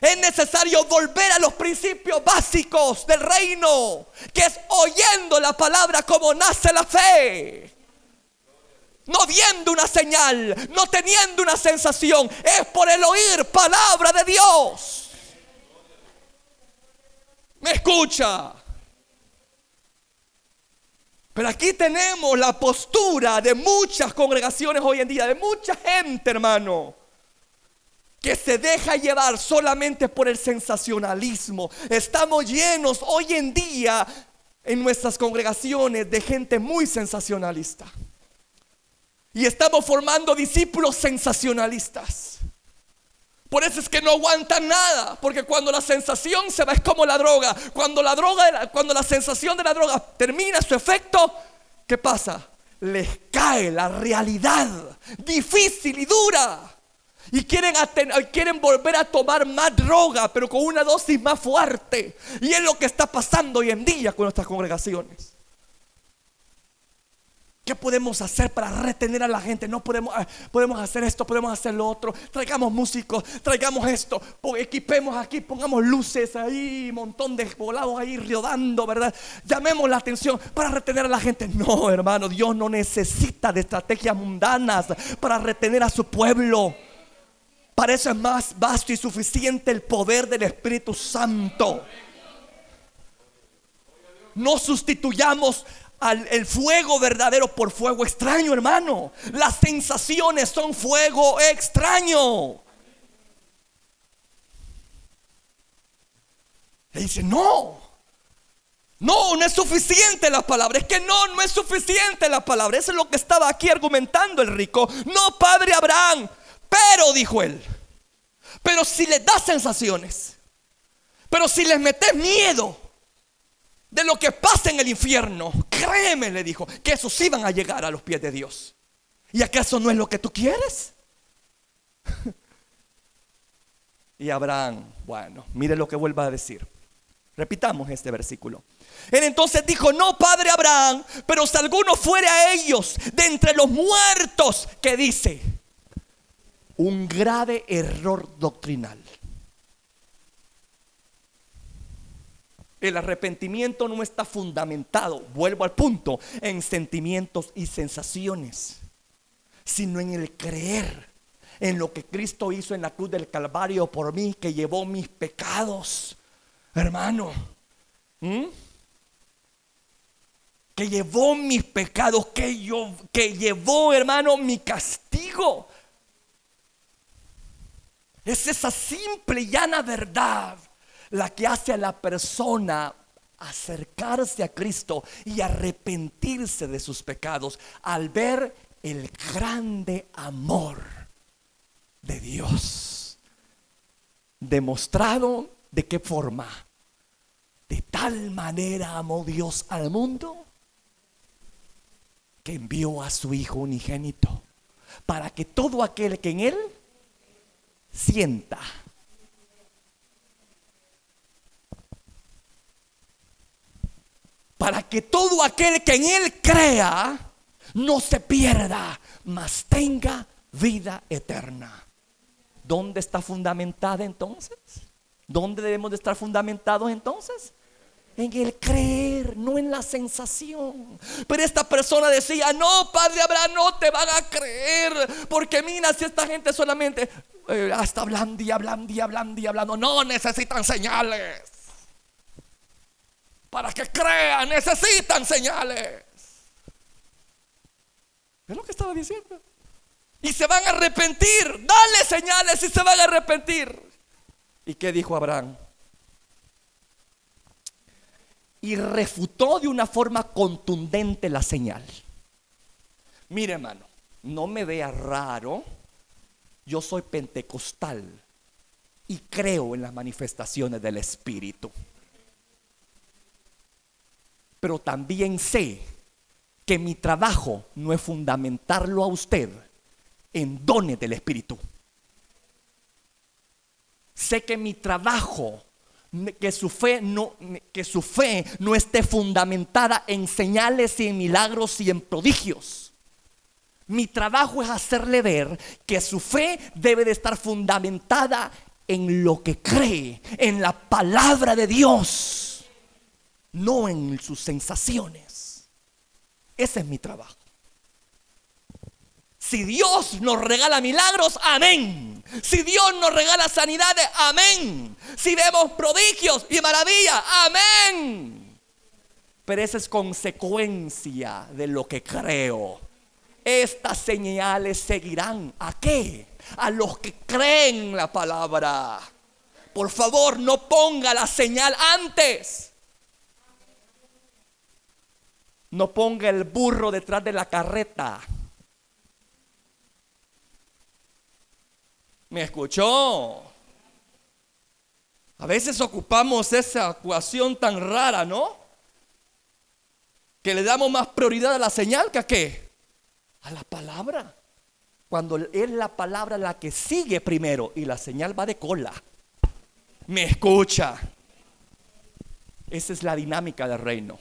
Es necesario volver a los principios básicos del reino, que es oyendo la palabra como nace la fe. No viendo una señal, no teniendo una sensación. Es por el oír palabra de Dios. ¿Me escucha? Pero aquí tenemos la postura de muchas congregaciones hoy en día, de mucha gente, hermano, que se deja llevar solamente por el sensacionalismo. Estamos llenos hoy en día en nuestras congregaciones de gente muy sensacionalista. Y estamos formando discípulos sensacionalistas. Por eso es que no aguantan nada, porque cuando la sensación se va es como la droga. Cuando la sensación de la droga termina su efecto, ¿qué pasa? Les cae la realidad difícil y dura. Y quieren volver a tomar más droga, pero con una dosis más fuerte. Y es lo que está pasando hoy en día con nuestras congregaciones. ¿Qué podemos hacer para retener a la gente? No podemos hacer esto, podemos hacer lo otro. Traigamos músicos, traigamos esto, equipemos aquí, pongamos luces ahí, montón de volados ahí rodando, ¿verdad? Llamemos la atención para retener a la gente. No, hermano, Dios no necesita de estrategias mundanas para retener a su pueblo. Para eso es más vasto y suficiente el poder del Espíritu Santo. No sustituyamos el fuego verdadero por fuego extraño, hermano. Las sensaciones son fuego extraño. Y dice, no es suficiente la palabra. Es que no es suficiente la palabra. Eso es lo que estaba aquí argumentando el rico. No, padre Abraham. Pero, dijo él, pero si les das sensaciones, pero si les metes miedo de lo que pasa en el infierno, créeme, le dijo, que esos iban a llegar a los pies de Dios. ¿Y acaso no es lo que tú quieres? Y Abraham, bueno, mire lo que vuelva a decir. Repitamos este versículo. Él entonces dijo, no, padre Abraham, pero si alguno fuere a ellos de entre los muertos, ¿qué dice? Un grave error doctrinal. El arrepentimiento no está fundamentado, vuelvo al punto, en sentimientos y sensaciones, sino en el creer en lo que Cristo hizo en la cruz del Calvario por mí, que llevó mis pecados, hermano, que llevó mis pecados, que llevó, hermano, mi castigo. Es esa simple y llana verdad la que hace a la persona acercarse a Cristo y arrepentirse de sus pecados al ver el grande amor de Dios. ¿Demostrado de qué forma? De tal manera amó Dios al mundo que envió a su Hijo unigénito para que todo aquel que en Él sienta, para que todo aquel que en Él crea no se pierda, mas tenga vida eterna. ¿Dónde está fundamentada entonces? ¿Dónde debemos de estar fundamentados entonces? En el creer, no en la sensación. Pero esta persona decía, no, padre Abraham, no te van a creer, porque mira, si esta gente solamente está hablando y hablando y hablando y hablando, no necesitan señales. Para que crean, necesitan señales. Es lo que estaba diciendo. Y se van a arrepentir. Dale señales y se van a arrepentir. ¿Y qué dijo Abraham? y refutó de una forma contundente la señal. Mire, hermano, no me vea raro. Yo soy pentecostal y creo en las manifestaciones del Espíritu. Pero también sé que mi trabajo no es fundamentarlo a usted en dones del Espíritu. Sé que mi trabajo, que su fe no esté fundamentada en señales y en milagros y en prodigios. Mi trabajo es hacerle ver que su fe debe de estar fundamentada en lo que cree, en la palabra de Dios, no en sus sensaciones. Ese es mi trabajo. Si Dios nos regala milagros, amén. Si Dios nos regala sanidades, amén. Si vemos prodigios y maravillas, amén. Pero esa es consecuencia de lo que creo. Estas señales seguirán ¿a qué? A los que creen la palabra. Por favor, no ponga la señal antes. No ponga el burro detrás de la carreta. ¿Me escuchó? A veces ocupamos esa ecuación tan rara, ¿no? Que le damos más prioridad a la señal que ¿a qué? A la palabra. Cuando es la palabra la que sigue primero y la señal va de cola. ¿Me escucha? Esa es la dinámica del reino.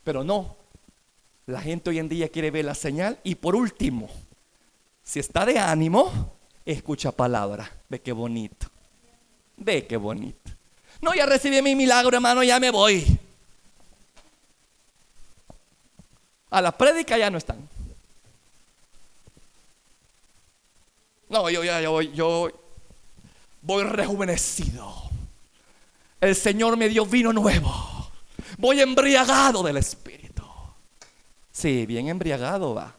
Pero no, la gente hoy en día quiere ver la señal. Y por último, si está de ánimo, escucha palabra. Ve qué bonito. Ve qué bonito. No, ya recibí mi milagro, hermano, ya me voy. A la prédica ya no están. No, yo voy rejuvenecido. El Señor me dio vino nuevo. Voy embriagado del Espíritu. Sí, bien embriagado va.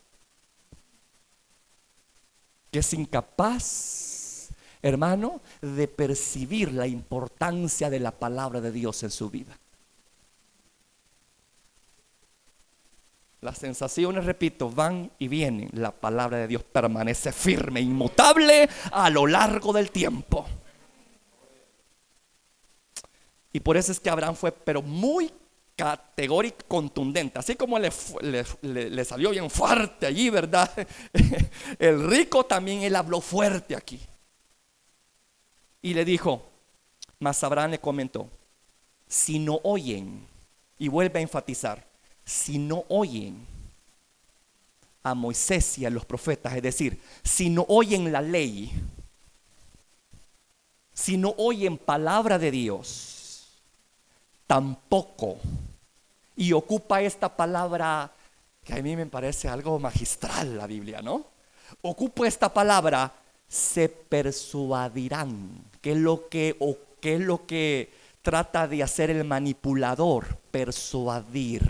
Que es incapaz, hermano, de percibir la importancia de la palabra de Dios en su vida. Las sensaciones, repito, van y vienen. La palabra de Dios permanece firme, inmutable a lo largo del tiempo. Y por eso es que Abraham fue, pero muy categórico, contundente. Así como le salió bien fuerte allí, ¿verdad? El rico también él habló fuerte aquí. Y le dijo, mas Abraham le comentó, si no oyen, y vuelve a enfatizar, si no oyen a Moisés y a los profetas, es decir, si no oyen la ley, si no oyen palabra de Dios, tampoco, y ocupa esta palabra que a mí me parece algo magistral la Biblia, ¿no? Ocupa esta palabra, se persuadirán. ¿Qué es lo que trata de hacer el manipulador? Persuadir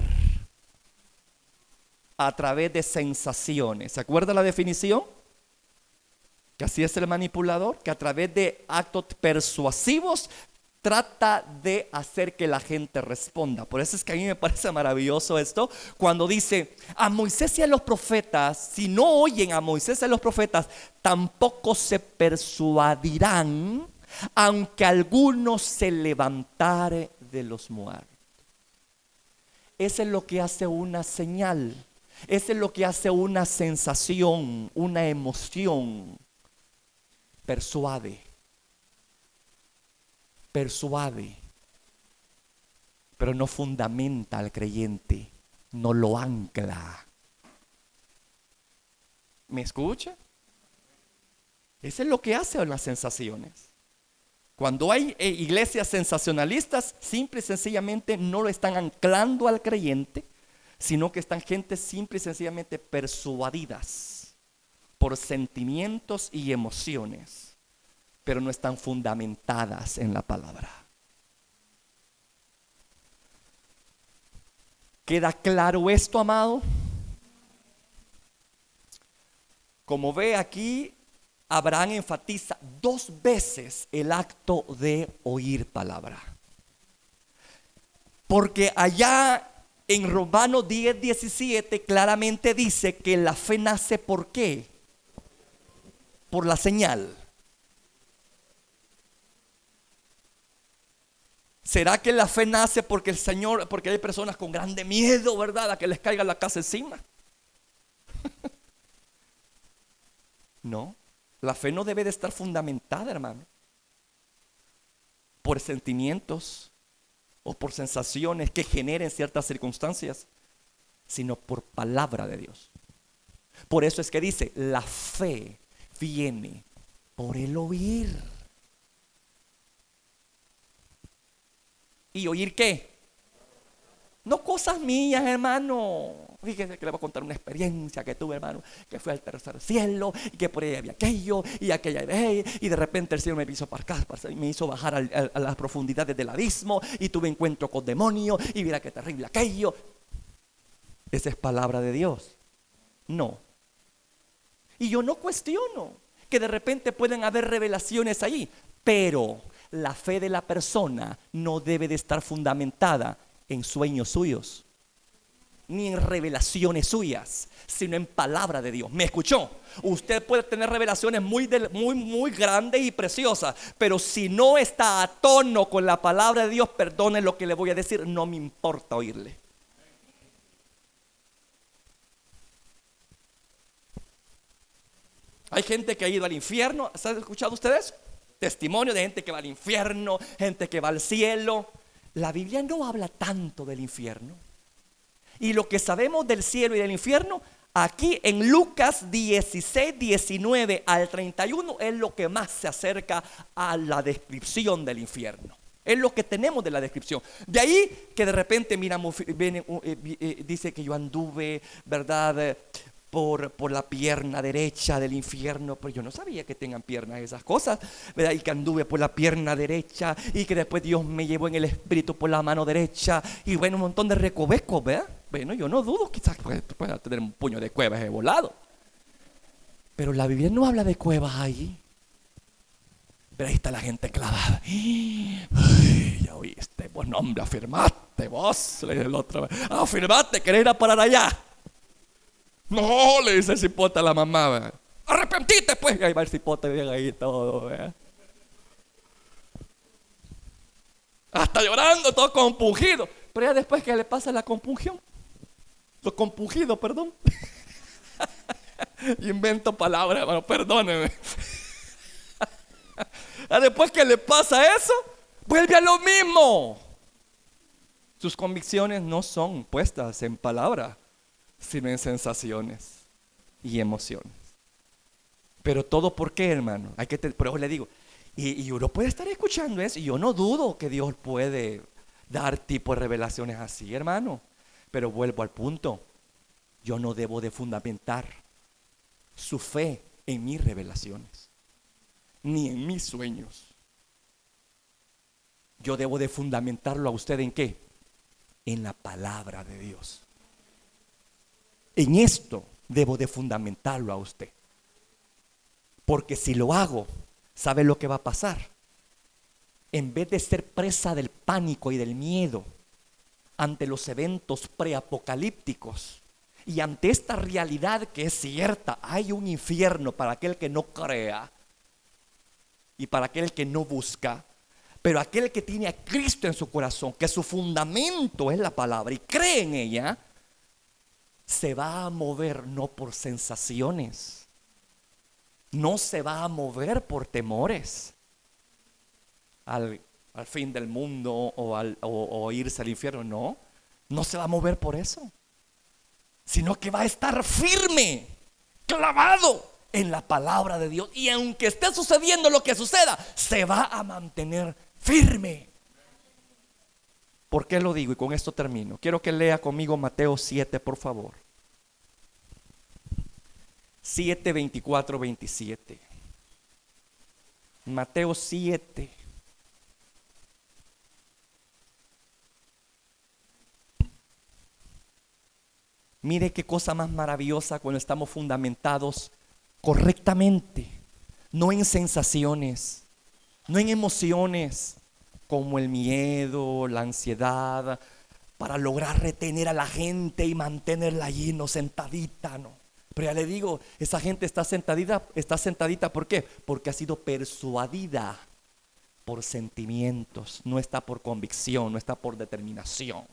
a través de sensaciones. ¿Se acuerda la definición? Que así es el manipulador, que a través de actos persuasivos trata de hacer que la gente responda. Por eso es que a mí me parece maravilloso esto, cuando dice a Moisés y a los profetas, si no oyen a Moisés y a los profetas, tampoco se persuadirán, aunque alguno se levantare de los muertos. Eso es lo que hace una señal. Eso es lo que hace una sensación, una emoción. Persuade, pero no fundamenta al creyente, no lo ancla. ¿Me escucha? Eso es lo que hacen las sensaciones. Cuando hay iglesias sensacionalistas, simple y sencillamente no lo están anclando al creyente, sino que están gente simple y sencillamente persuadidas por sentimientos y emociones, pero no están fundamentadas en la palabra. ¿Queda claro esto, amado? Como ve aquí, Abraham enfatiza 2 veces el acto de oír palabra. Porque allá en Romanos 10:17 claramente dice que la fe nace ¿por qué? Por la señal. ¿Será que la fe nace porque el Señor, porque hay personas con grande miedo, verdad, a que les caiga la casa encima? No, la fe no debe de estar fundamentada, hermano, por sentimientos o por sensaciones que generen ciertas circunstancias, sino por palabra de Dios. Por eso es que dice, la fe viene por el oír. ¿Y oír qué? No cosas mías, hermano. Fíjese que le voy a contar una experiencia que tuve, hermano, que fue al tercer cielo y que por ahí había aquello y aquella y de repente el cielo me hizo me hizo bajar a las profundidades del abismo y tuve encuentro con demonios y mira qué terrible aquello. ¿Esa es palabra de Dios? No. Y yo no cuestiono que de repente pueden haber revelaciones ahí, pero la fe de la persona no debe de estar fundamentada en sueños suyos, ni en revelaciones suyas, sino en palabra de Dios. ¿Me escuchó? Usted puede tener revelaciones muy grandes y preciosas, pero si no está a tono con la palabra de Dios, perdone lo que le voy a decir, no me importa oírle. Hay gente que ha ido al infierno. ¿Han escuchado ustedes? Testimonio de gente que va al infierno, gente que va al cielo. La Biblia no habla tanto del infierno. Y lo que sabemos del cielo y del infierno, aquí en Lucas 16, 19 al 31, es lo que más se acerca a la descripción del infierno. Es lo que tenemos de la descripción. De ahí que de repente miramos, dice que yo anduve, ¿verdad?, por la pierna derecha del infierno, pero yo no sabía que tengan piernas esas cosas, ¿verdad? Y que anduve por la pierna derecha y que después Dios me llevó en el espíritu por la mano derecha y bueno, un montón de recovecos, ¿verdad? Bueno, yo no dudo, quizás pueda tener un puño de cuevas volado, pero la Biblia no habla de cuevas ahí. Pero ahí está la gente clavada. Ay, ya oíste, vos no, hombre, afirmaste vos, le dice el otro, afirmaste, querés ir a parar allá. No, le dice el cipote a la mamá, ¿verdad? Arrepentite pues. Y ahí va el cipote bien ahí todo, ¿verdad? Hasta llorando, todo compungido. Pero ya después que le pasa la compungión, lo compungido, perdón. Invento palabras, hermano, perdóneme. Después que le pasa eso, vuelve a lo mismo. Sus convicciones no son puestas en palabras, sino en sensaciones y emociones. Pero todo ¿por qué, hermano? Por eso le digo, y uno puede estar escuchando eso, y yo no dudo que Dios puede dar tipo de revelaciones así, hermano. Pero vuelvo al punto, yo no debo de fundamentar su fe en mis revelaciones, ni en mis sueños. Yo debo de fundamentarlo a usted ¿en qué? En la palabra de Dios. En esto debo de fundamentarlo a usted. Porque si lo hago, ¿sabe lo que va a pasar? En vez de ser presa del pánico y del miedo ante los eventos preapocalípticos y ante esta realidad que es cierta, hay un infierno para aquel que no crea y para aquel que no busca, pero aquel que tiene a Cristo en su corazón, que su fundamento es la palabra y cree en ella, se va a mover no por sensaciones, no se va a mover por temores al fin del mundo o irse al infierno. No se va a mover por eso, sino que va a estar firme, clavado en la palabra de Dios, y aunque esté sucediendo lo que suceda, se va a mantener firme. ¿Por qué lo digo? Y con esto termino. Quiero que lea conmigo Mateo 7, por favor. 7, 24, 27. Mateo 7. Mire qué cosa más maravillosa cuando estamos fundamentados correctamente, no en sensaciones, no en emociones como el miedo, la ansiedad, para lograr retener a la gente y mantenerla allí, no sentadita, no. Pero ya le digo, esa gente está sentadita, ¿por qué? Porque ha sido persuadida por sentimientos, no está por convicción, no está por determinación.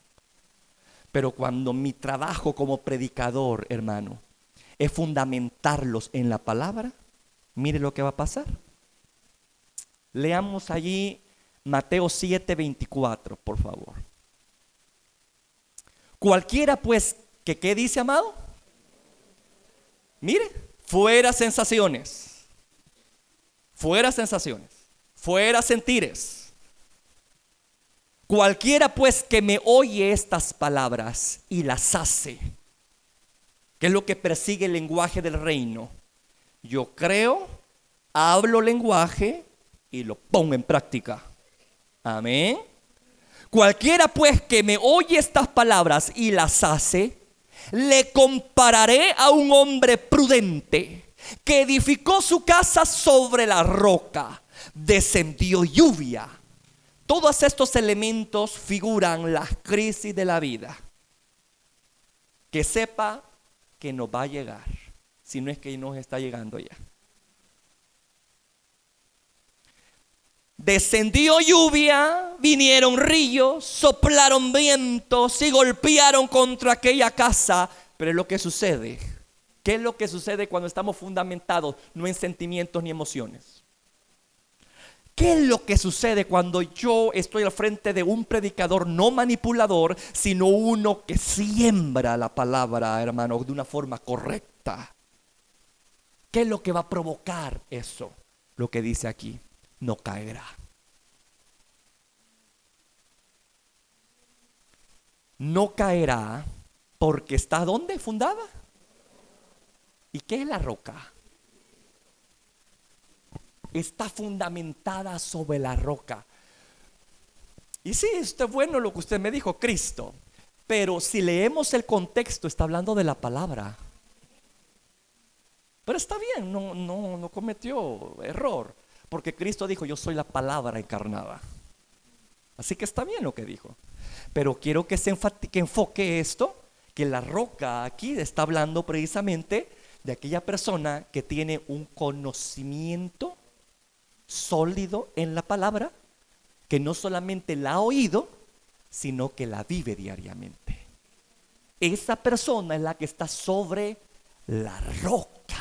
Pero cuando mi trabajo como predicador, hermano, es fundamentarlos en la palabra, mire lo que va a pasar. Leamos allí Mateo 7:24, por favor. Cualquiera pues que, ¿qué dice, amado? Mire, fuera sensaciones, fuera sentires. Cualquiera pues que me oye estas palabras y las hace, ¿qué es lo que persigue el lenguaje del reino? Yo creo, hablo lenguaje y lo pongo en práctica. Amén. Cualquiera pues que me oye estas palabras y las hace, le compararé a un hombre prudente que edificó su casa sobre la roca. Descendió lluvia. Todos estos elementos figuran las crisis de la vida. Que sepa que nos va a llegar, si no es que nos está llegando ya. Descendió lluvia, vinieron ríos, soplaron vientos y golpearon contra aquella casa. Pero es lo que sucede. ¿Qué es lo que sucede cuando estamos fundamentados no en sentimientos ni emociones? ¿Qué es lo que sucede cuando yo estoy al frente de un predicador no manipulador, sino uno que siembra la palabra, hermano, de una forma correcta? ¿Qué es lo que va a provocar eso? Lo que dice aquí. No caerá. No caerá porque está ¿dónde? Fundada. ¿Y qué es la roca? Está fundamentada sobre la roca. Y sí, esto es bueno lo que usted me dijo, Cristo. Pero si leemos el contexto, está hablando de la palabra. Pero está bien, no cometió error. Porque Cristo dijo, yo soy la palabra encarnada. Así que está bien lo que dijo. Pero quiero que que enfoque esto, que la roca aquí está hablando precisamente de aquella persona que tiene un conocimiento sólido en la palabra, que no solamente la ha oído, sino que la vive diariamente. Esa persona es la que está sobre la roca.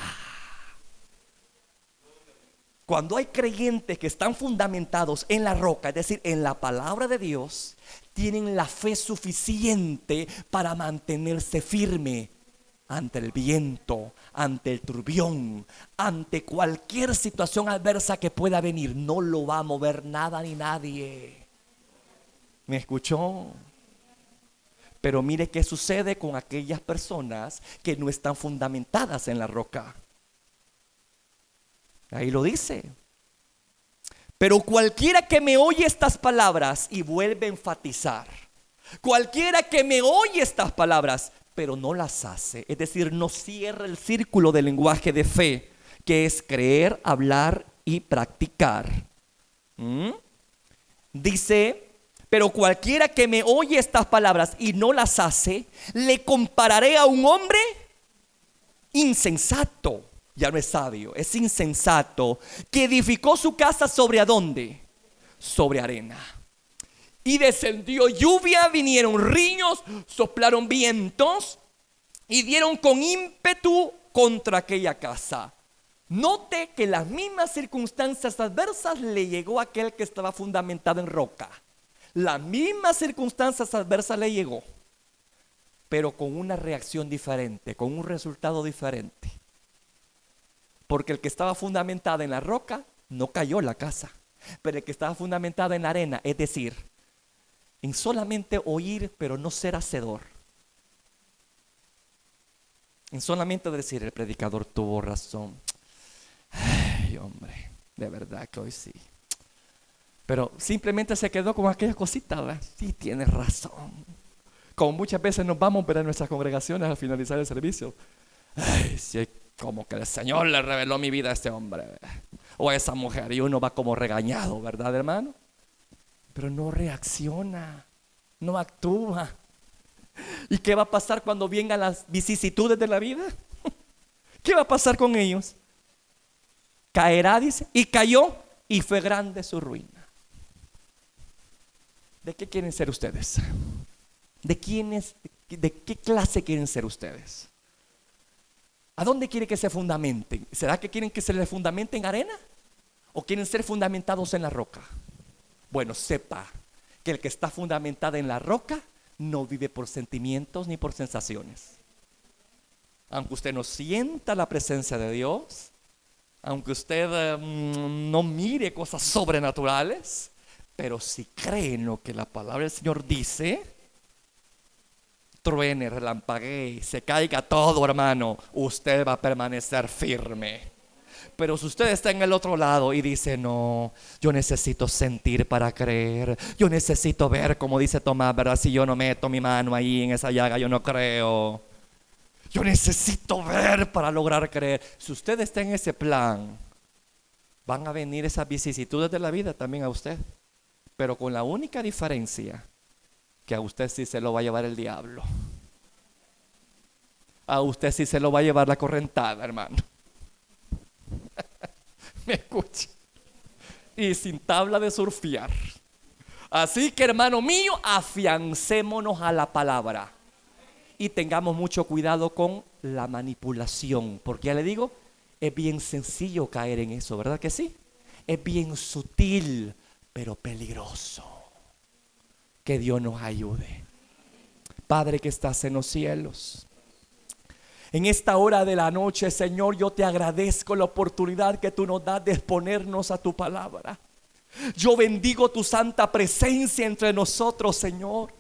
Cuando hay creyentes que están fundamentados en la roca, es decir, en la palabra de Dios, tienen la fe suficiente para mantenerse firme ante el viento, ante el turbión, ante cualquier situación adversa que pueda venir. No lo va a mover nada ni nadie. ¿Me escuchó? Pero mire qué sucede con aquellas personas que no están fundamentadas en la roca. Ahí lo dice. Pero cualquiera que me oye estas palabras, y vuelve a enfatizar, cualquiera que me oye estas palabras, pero no las hace, es decir, no cierra el círculo del lenguaje de fe, que es creer, hablar y practicar. Dice, pero cualquiera que me oye estas palabras y no las hace, le compararé a un hombre insensato. Ya no es sabio, es insensato, que edificó su casa sobre ¿a dónde? Sobre arena. Y descendió lluvia, vinieron ríos, soplaron vientos y dieron con ímpetu contra aquella casa. Note que las mismas circunstancias adversas le llegó a aquel que estaba fundamentado en roca. Las mismas circunstancias adversas le llegó, pero con una reacción diferente, con un resultado diferente. Porque el que estaba fundamentado en la roca no cayó la casa, pero el que estaba fundamentado en la arena, es decir, en solamente oír pero no ser hacedor, en solamente decir el predicador tuvo razón. Ay, hombre, de verdad que hoy sí. Pero simplemente se quedó con aquella cosita, ¿verdad? Sí, tienes razón. Como muchas veces nos vamos a ver en nuestras congregaciones al finalizar el servicio. Ay, sí, como que el Señor le reveló mi vida a este hombre o a esa mujer, y uno va como regañado, ¿verdad, hermano? Pero no reacciona, no actúa. ¿Y qué va a pasar cuando vengan las vicisitudes de la vida? ¿Qué va a pasar con ellos? Caerá, dice, y cayó, y fue grande su ruina. ¿De qué quieren ser ustedes? ¿De qué clase quieren ser ustedes? ¿A dónde quieren que se fundamenten? ¿Será que quieren que se les fundamente en arena? ¿O quieren ser fundamentados en la roca? Bueno, sepa que el que está fundamentado en la roca no vive por sentimientos ni por sensaciones. Aunque usted no sienta la presencia de Dios, aunque usted no mire cosas sobrenaturales, pero si cree en lo que la palabra del Señor dice, truene, relampaguee, se caiga todo, hermano, usted va a permanecer firme. Pero si usted está en el otro lado y dice, no, yo necesito sentir para creer, yo necesito ver, como dice Tomás, ¿verdad? Si yo no meto mi mano ahí en esa llaga, yo no creo. Yo necesito ver para lograr creer. Si usted está en ese plan, van a venir esas vicisitudes de la vida también a usted, pero con la única diferencia que a usted sí se lo va a llevar el diablo. A usted sí se lo va a llevar la correntada, hermano. Me escucha. Y sin tabla de surfear. Así que, hermano mío, afiancémonos a la palabra y tengamos mucho cuidado con la manipulación, porque ya le digo, es bien sencillo caer en eso, ¿verdad que sí? Es bien sutil, pero peligroso. Que Dios nos ayude. Padre que estás en los cielos, en esta hora de la noche, Señor, yo te agradezco la oportunidad que tú nos das de exponernos a tu palabra. Yo bendigo tu santa presencia entre nosotros, Señor.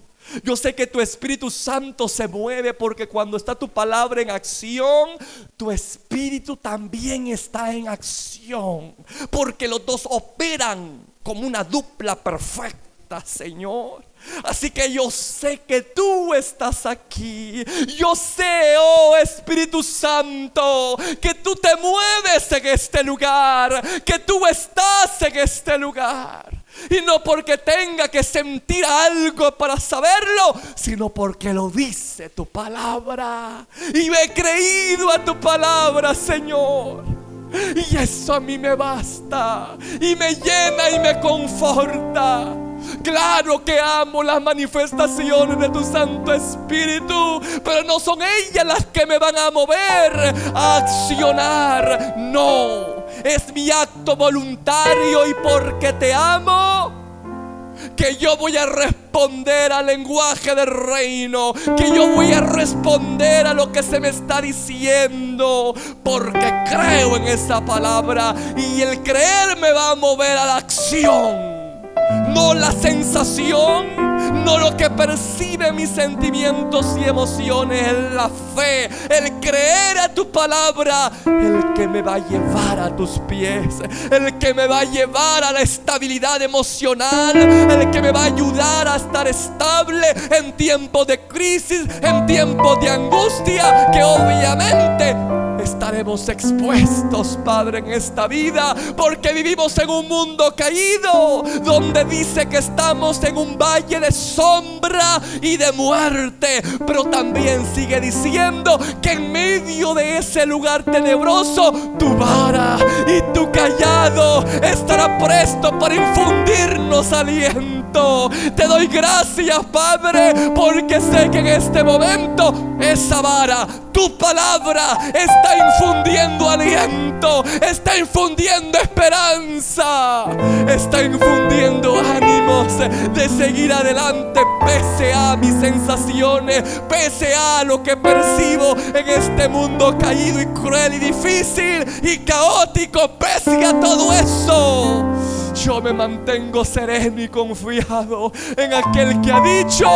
Yo sé que tu Espíritu Santo se mueve, porque cuando está tu palabra en acción, tu Espíritu también está en acción, porque los dos operan como una dupla perfecta, Señor. Así que yo sé que tú estás aquí. Yo sé, oh Espíritu Santo, que tú te mueves en este lugar, que tú estás en este lugar. Y no porque tenga que sentir algo para saberlo, sino porque lo dice tu palabra. Y me he creído a tu palabra, Señor. Y eso a mí me basta, y me llena y me conforta. Claro que amo las manifestaciones de tu Santo Espíritu, pero no son ellas las que me van a mover a accionar. No, es mi acto voluntario, y porque te amo, que yo voy a responder al lenguaje del reino, que yo voy a responder a lo que se me está diciendo, porque creo en esa palabra, y el creer me va a mover a la acción. No la sensación, no lo que percibe mis sentimientos y emociones, es la fe, el creer a tu palabra, el que me va a llevar a tus pies, el que me va a llevar a la estabilidad emocional, el que me va a ayudar a estar estable en tiempos de crisis, en tiempos de angustia, que obviamente estaremos expuestos, Padre, en esta vida, porque vivimos en un mundo caído, donde dice que estamos en un valle de sombra y de muerte, pero también sigue diciendo que en medio de ese lugar tenebroso, tu vara y tu callado estará presto para infundirnos aliento. Te doy gracias, Padre, porque sé que en este momento esa vara, tu palabra, está infundiendo aliento, está infundiendo esperanza, está infundiendo ánimos de seguir adelante, pese a mis sensaciones, pese a lo que percibo en este mundo caído y cruel y difícil y caótico. Pese a todo eso, yo me mantengo sereno y confiado en aquel que ha dicho: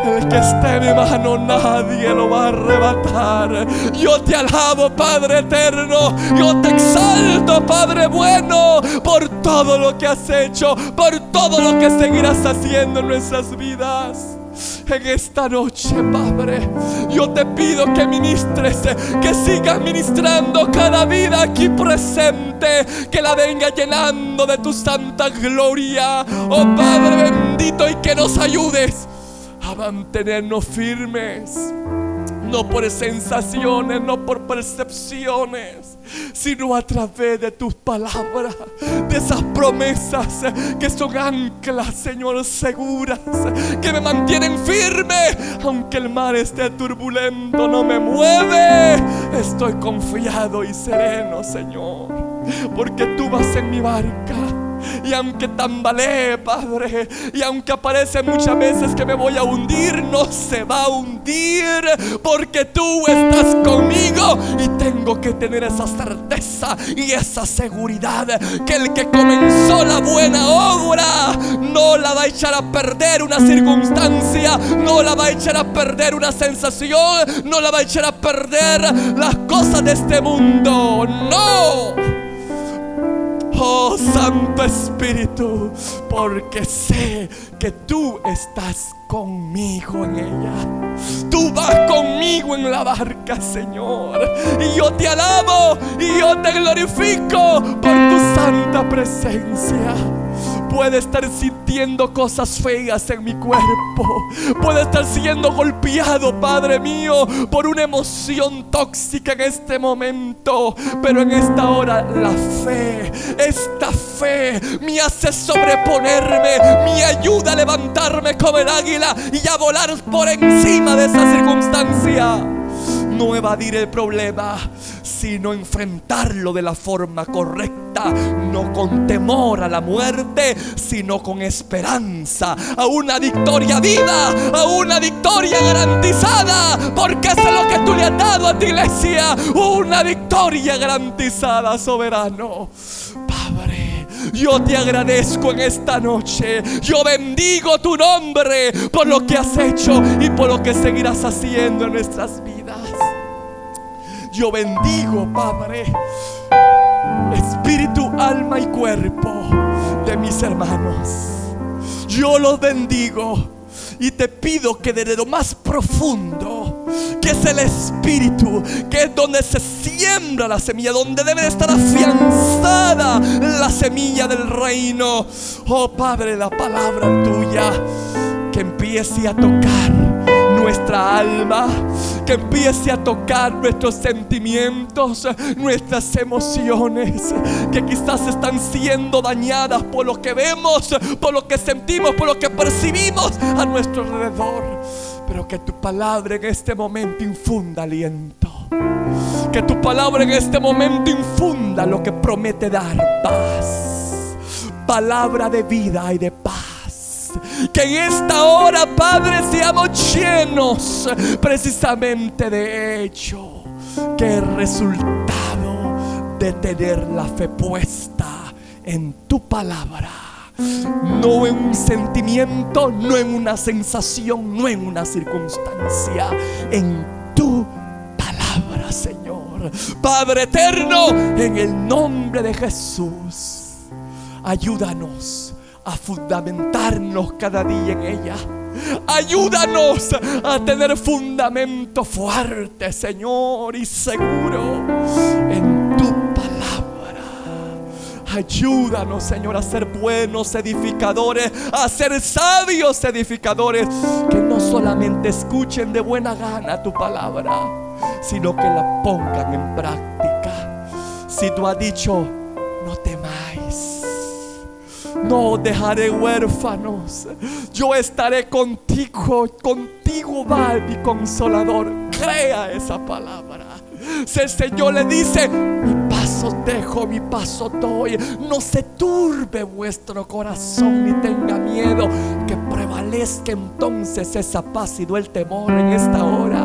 el que esté en mi mano nadie lo va a arrebatar. Yo te alabo, Padre eterno, yo te exalto, Padre bueno, por todo lo que has hecho, por todo lo que seguirás haciendo en nuestras vidas. En esta noche, Padre, yo te pido que ministres, que sigas ministrando cada vida aquí presente, que la venga llenando de tu santa gloria, oh Padre bendito, y que nos ayudes a mantenernos firmes. No por sensaciones, no por percepciones, sino a través de tus palabras, de esas promesas que son anclas, Señor, seguras, que me mantienen firme. Aunque el mar esté turbulento, no me mueve. Estoy confiado y sereno, Señor, porque tú vas en mi barca. Y aunque tambalee, Padre, y aunque aparece muchas veces que me voy a hundir, no se va a hundir, porque tú estás conmigo. Y tengo que tener esa certeza y esa seguridad, que el que comenzó la buena obra no la va a echar a perder una circunstancia, no la va a echar a perder una sensación, no la va a echar a perder las cosas de este mundo. No. Oh Santo Espíritu, porque sé que tú estás conmigo en ella. Tú vas conmigo en la barca, Señor. Y yo te alabo y yo te glorifico por tu santa presencia. Puede estar sintiendo cosas feas en mi cuerpo. Puede estar siendo golpeado, Padre mío, por una emoción tóxica en este momento. Pero en esta hora la fe, esta fe me hace sobreponerme, me ayuda a levantarme como el águila y a volar por encima de esa circunstancia. No evadir el problema, sino enfrentarlo de la forma correcta. No con temor a la muerte, sino con esperanza a una victoria viva, a una victoria garantizada. Porque eso es lo que tú le has dado a tu iglesia, una victoria garantizada, soberano. Padre, yo te agradezco en esta noche. Yo bendigo tu nombre por lo que has hecho y por lo que seguirás haciendo en nuestras vidas. Yo bendigo, Padre, espíritu, alma y cuerpo de mis hermanos. Yo los bendigo y te pido que desde lo más profundo, que es el espíritu, que es donde se siembra la semilla, donde debe de estar afianzada la semilla del reino. Oh Padre, la palabra tuya que empiece a tocar nuestra alma, que empiece a tocar nuestros sentimientos, nuestras emociones, que quizás están siendo dañadas por lo que vemos, por lo que sentimos, por lo que percibimos a nuestro alrededor. Pero que tu palabra en este momento infunda aliento, que tu palabra en este momento infunda lo que promete dar paz, palabra de vida y de paz. Que en esta hora, Padre, seamos llenos precisamente de hecho, que el resultado de tener la fe puesta en tu palabra, no en un sentimiento, no en una sensación, no en una circunstancia, en tu palabra, Señor. Padre eterno, en el nombre de Jesús, ayúdanos a fundamentarnos cada día en ella. Ayúdanos a tener fundamento fuerte, Señor, y seguro en tu palabra. Ayúdanos, Señor, a ser buenos edificadores, a ser sabios edificadores, que no solamente escuchen de buena gana tu palabra, sino que la pongan en práctica. Si tú has dicho, no temáis, no os dejaré huérfanos, yo estaré contigo, contigo va mi consolador. Crea esa palabra. Si el Señor le dice, mi paso dejo, mi paso doy, no se turbe vuestro corazón ni tenga miedo, que prevalezca entonces esa paz y no el temor en esta hora.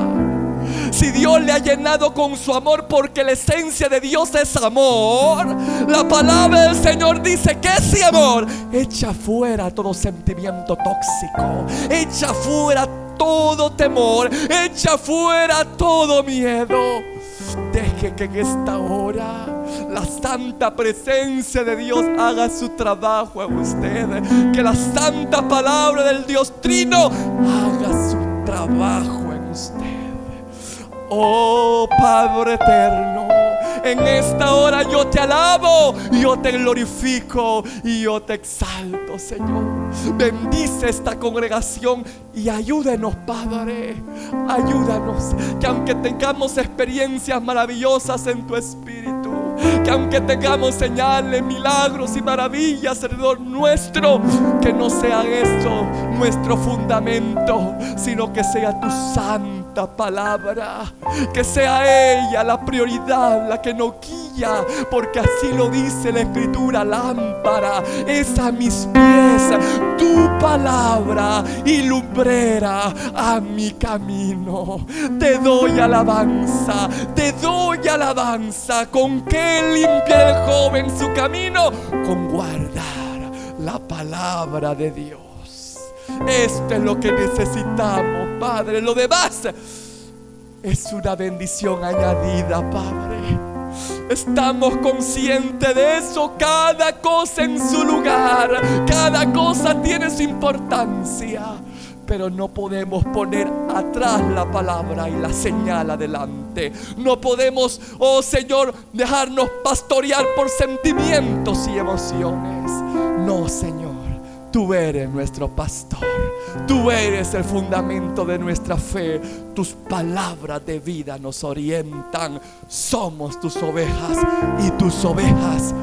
Si Dios le ha llenado con su amor, porque la esencia de Dios es amor, la palabra del Señor dice que ese amor echa fuera todo sentimiento tóxico, echa fuera todo temor, echa fuera todo miedo. Deje que en esta hora la santa presencia de Dios haga su trabajo en usted, que la santa palabra del Dios Trino haga su trabajo en usted. Oh Padre eterno, En esta hora yo te alabo, yo te glorifico y yo te exalto, Señor. Bendice esta congregación y ayúdenos, Padre. Ayúdanos, que aunque tengamos experiencias maravillosas en tu Espíritu, que aunque tengamos señales, milagros y maravillas alrededor nuestro, que no sea eso nuestro fundamento, sino que sea tu santa palabra, que sea ella la prioridad, la que nos guía, porque así lo dice la Escritura. Lámpara es a mis pies tu palabra y lumbrera a mi camino. Te doy alabanza, te doy alabanza. ¿Con qué limpia el joven su camino? Con guardar la palabra de Dios. Esto es lo que necesitamos, Padre. Lo demás es una bendición añadida, Padre. Estamos conscientes de eso. Cada cosa en su lugar, cada cosa tiene su importancia, pero no podemos poner atrás la palabra y la señal adelante. No podemos, oh Señor, dejarnos pastorear por sentimientos y emociones. No, Señor, tú eres nuestro pastor. Tú eres el fundamento de nuestra fe. Tus palabras de vida nos orientan. Somos tus ovejas y tus ovejas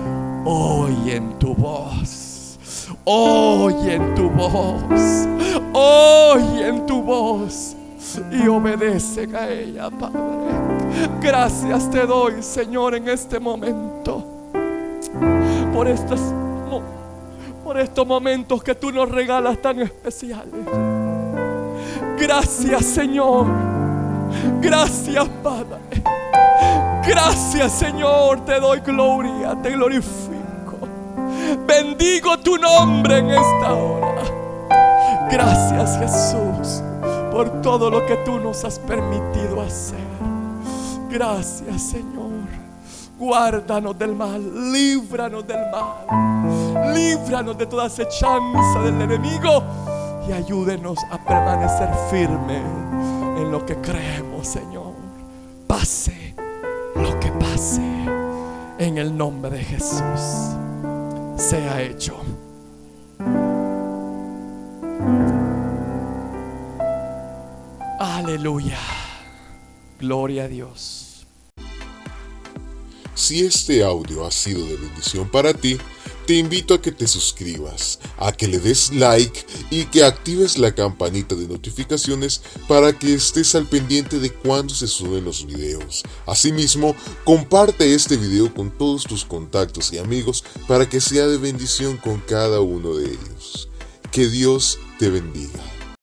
oyen tu voz. Oyen tu voz. Oyen tu voz y obedecen a ella, Padre. Gracias te doy, Señor, en este momento por estos momentos que tú nos regalas tan especiales. Gracias, Señor. Gracias, Padre. Gracias, Señor. Te doy gloria, te glorifico. Bendigo tu nombre en esta hora. Gracias, Jesús, por todo lo que tú nos has permitido hacer. Gracias, Señor. Guárdanos del mal, líbranos del mal, líbranos de toda acechanza del enemigo y ayúdenos a permanecer firmes en lo que creemos, Señor. Pase lo que pase, en el nombre de Jesús sea hecho. Aleluya. Gloria a Dios. Si este audio ha sido de bendición para ti, te invito a que te suscribas, a que le des like y que actives la campanita de notificaciones para que estés al pendiente de cuando se suben los videos. Asimismo, comparte este video con todos tus contactos y amigos para que sea de bendición con cada uno de ellos. Que Dios te bendiga.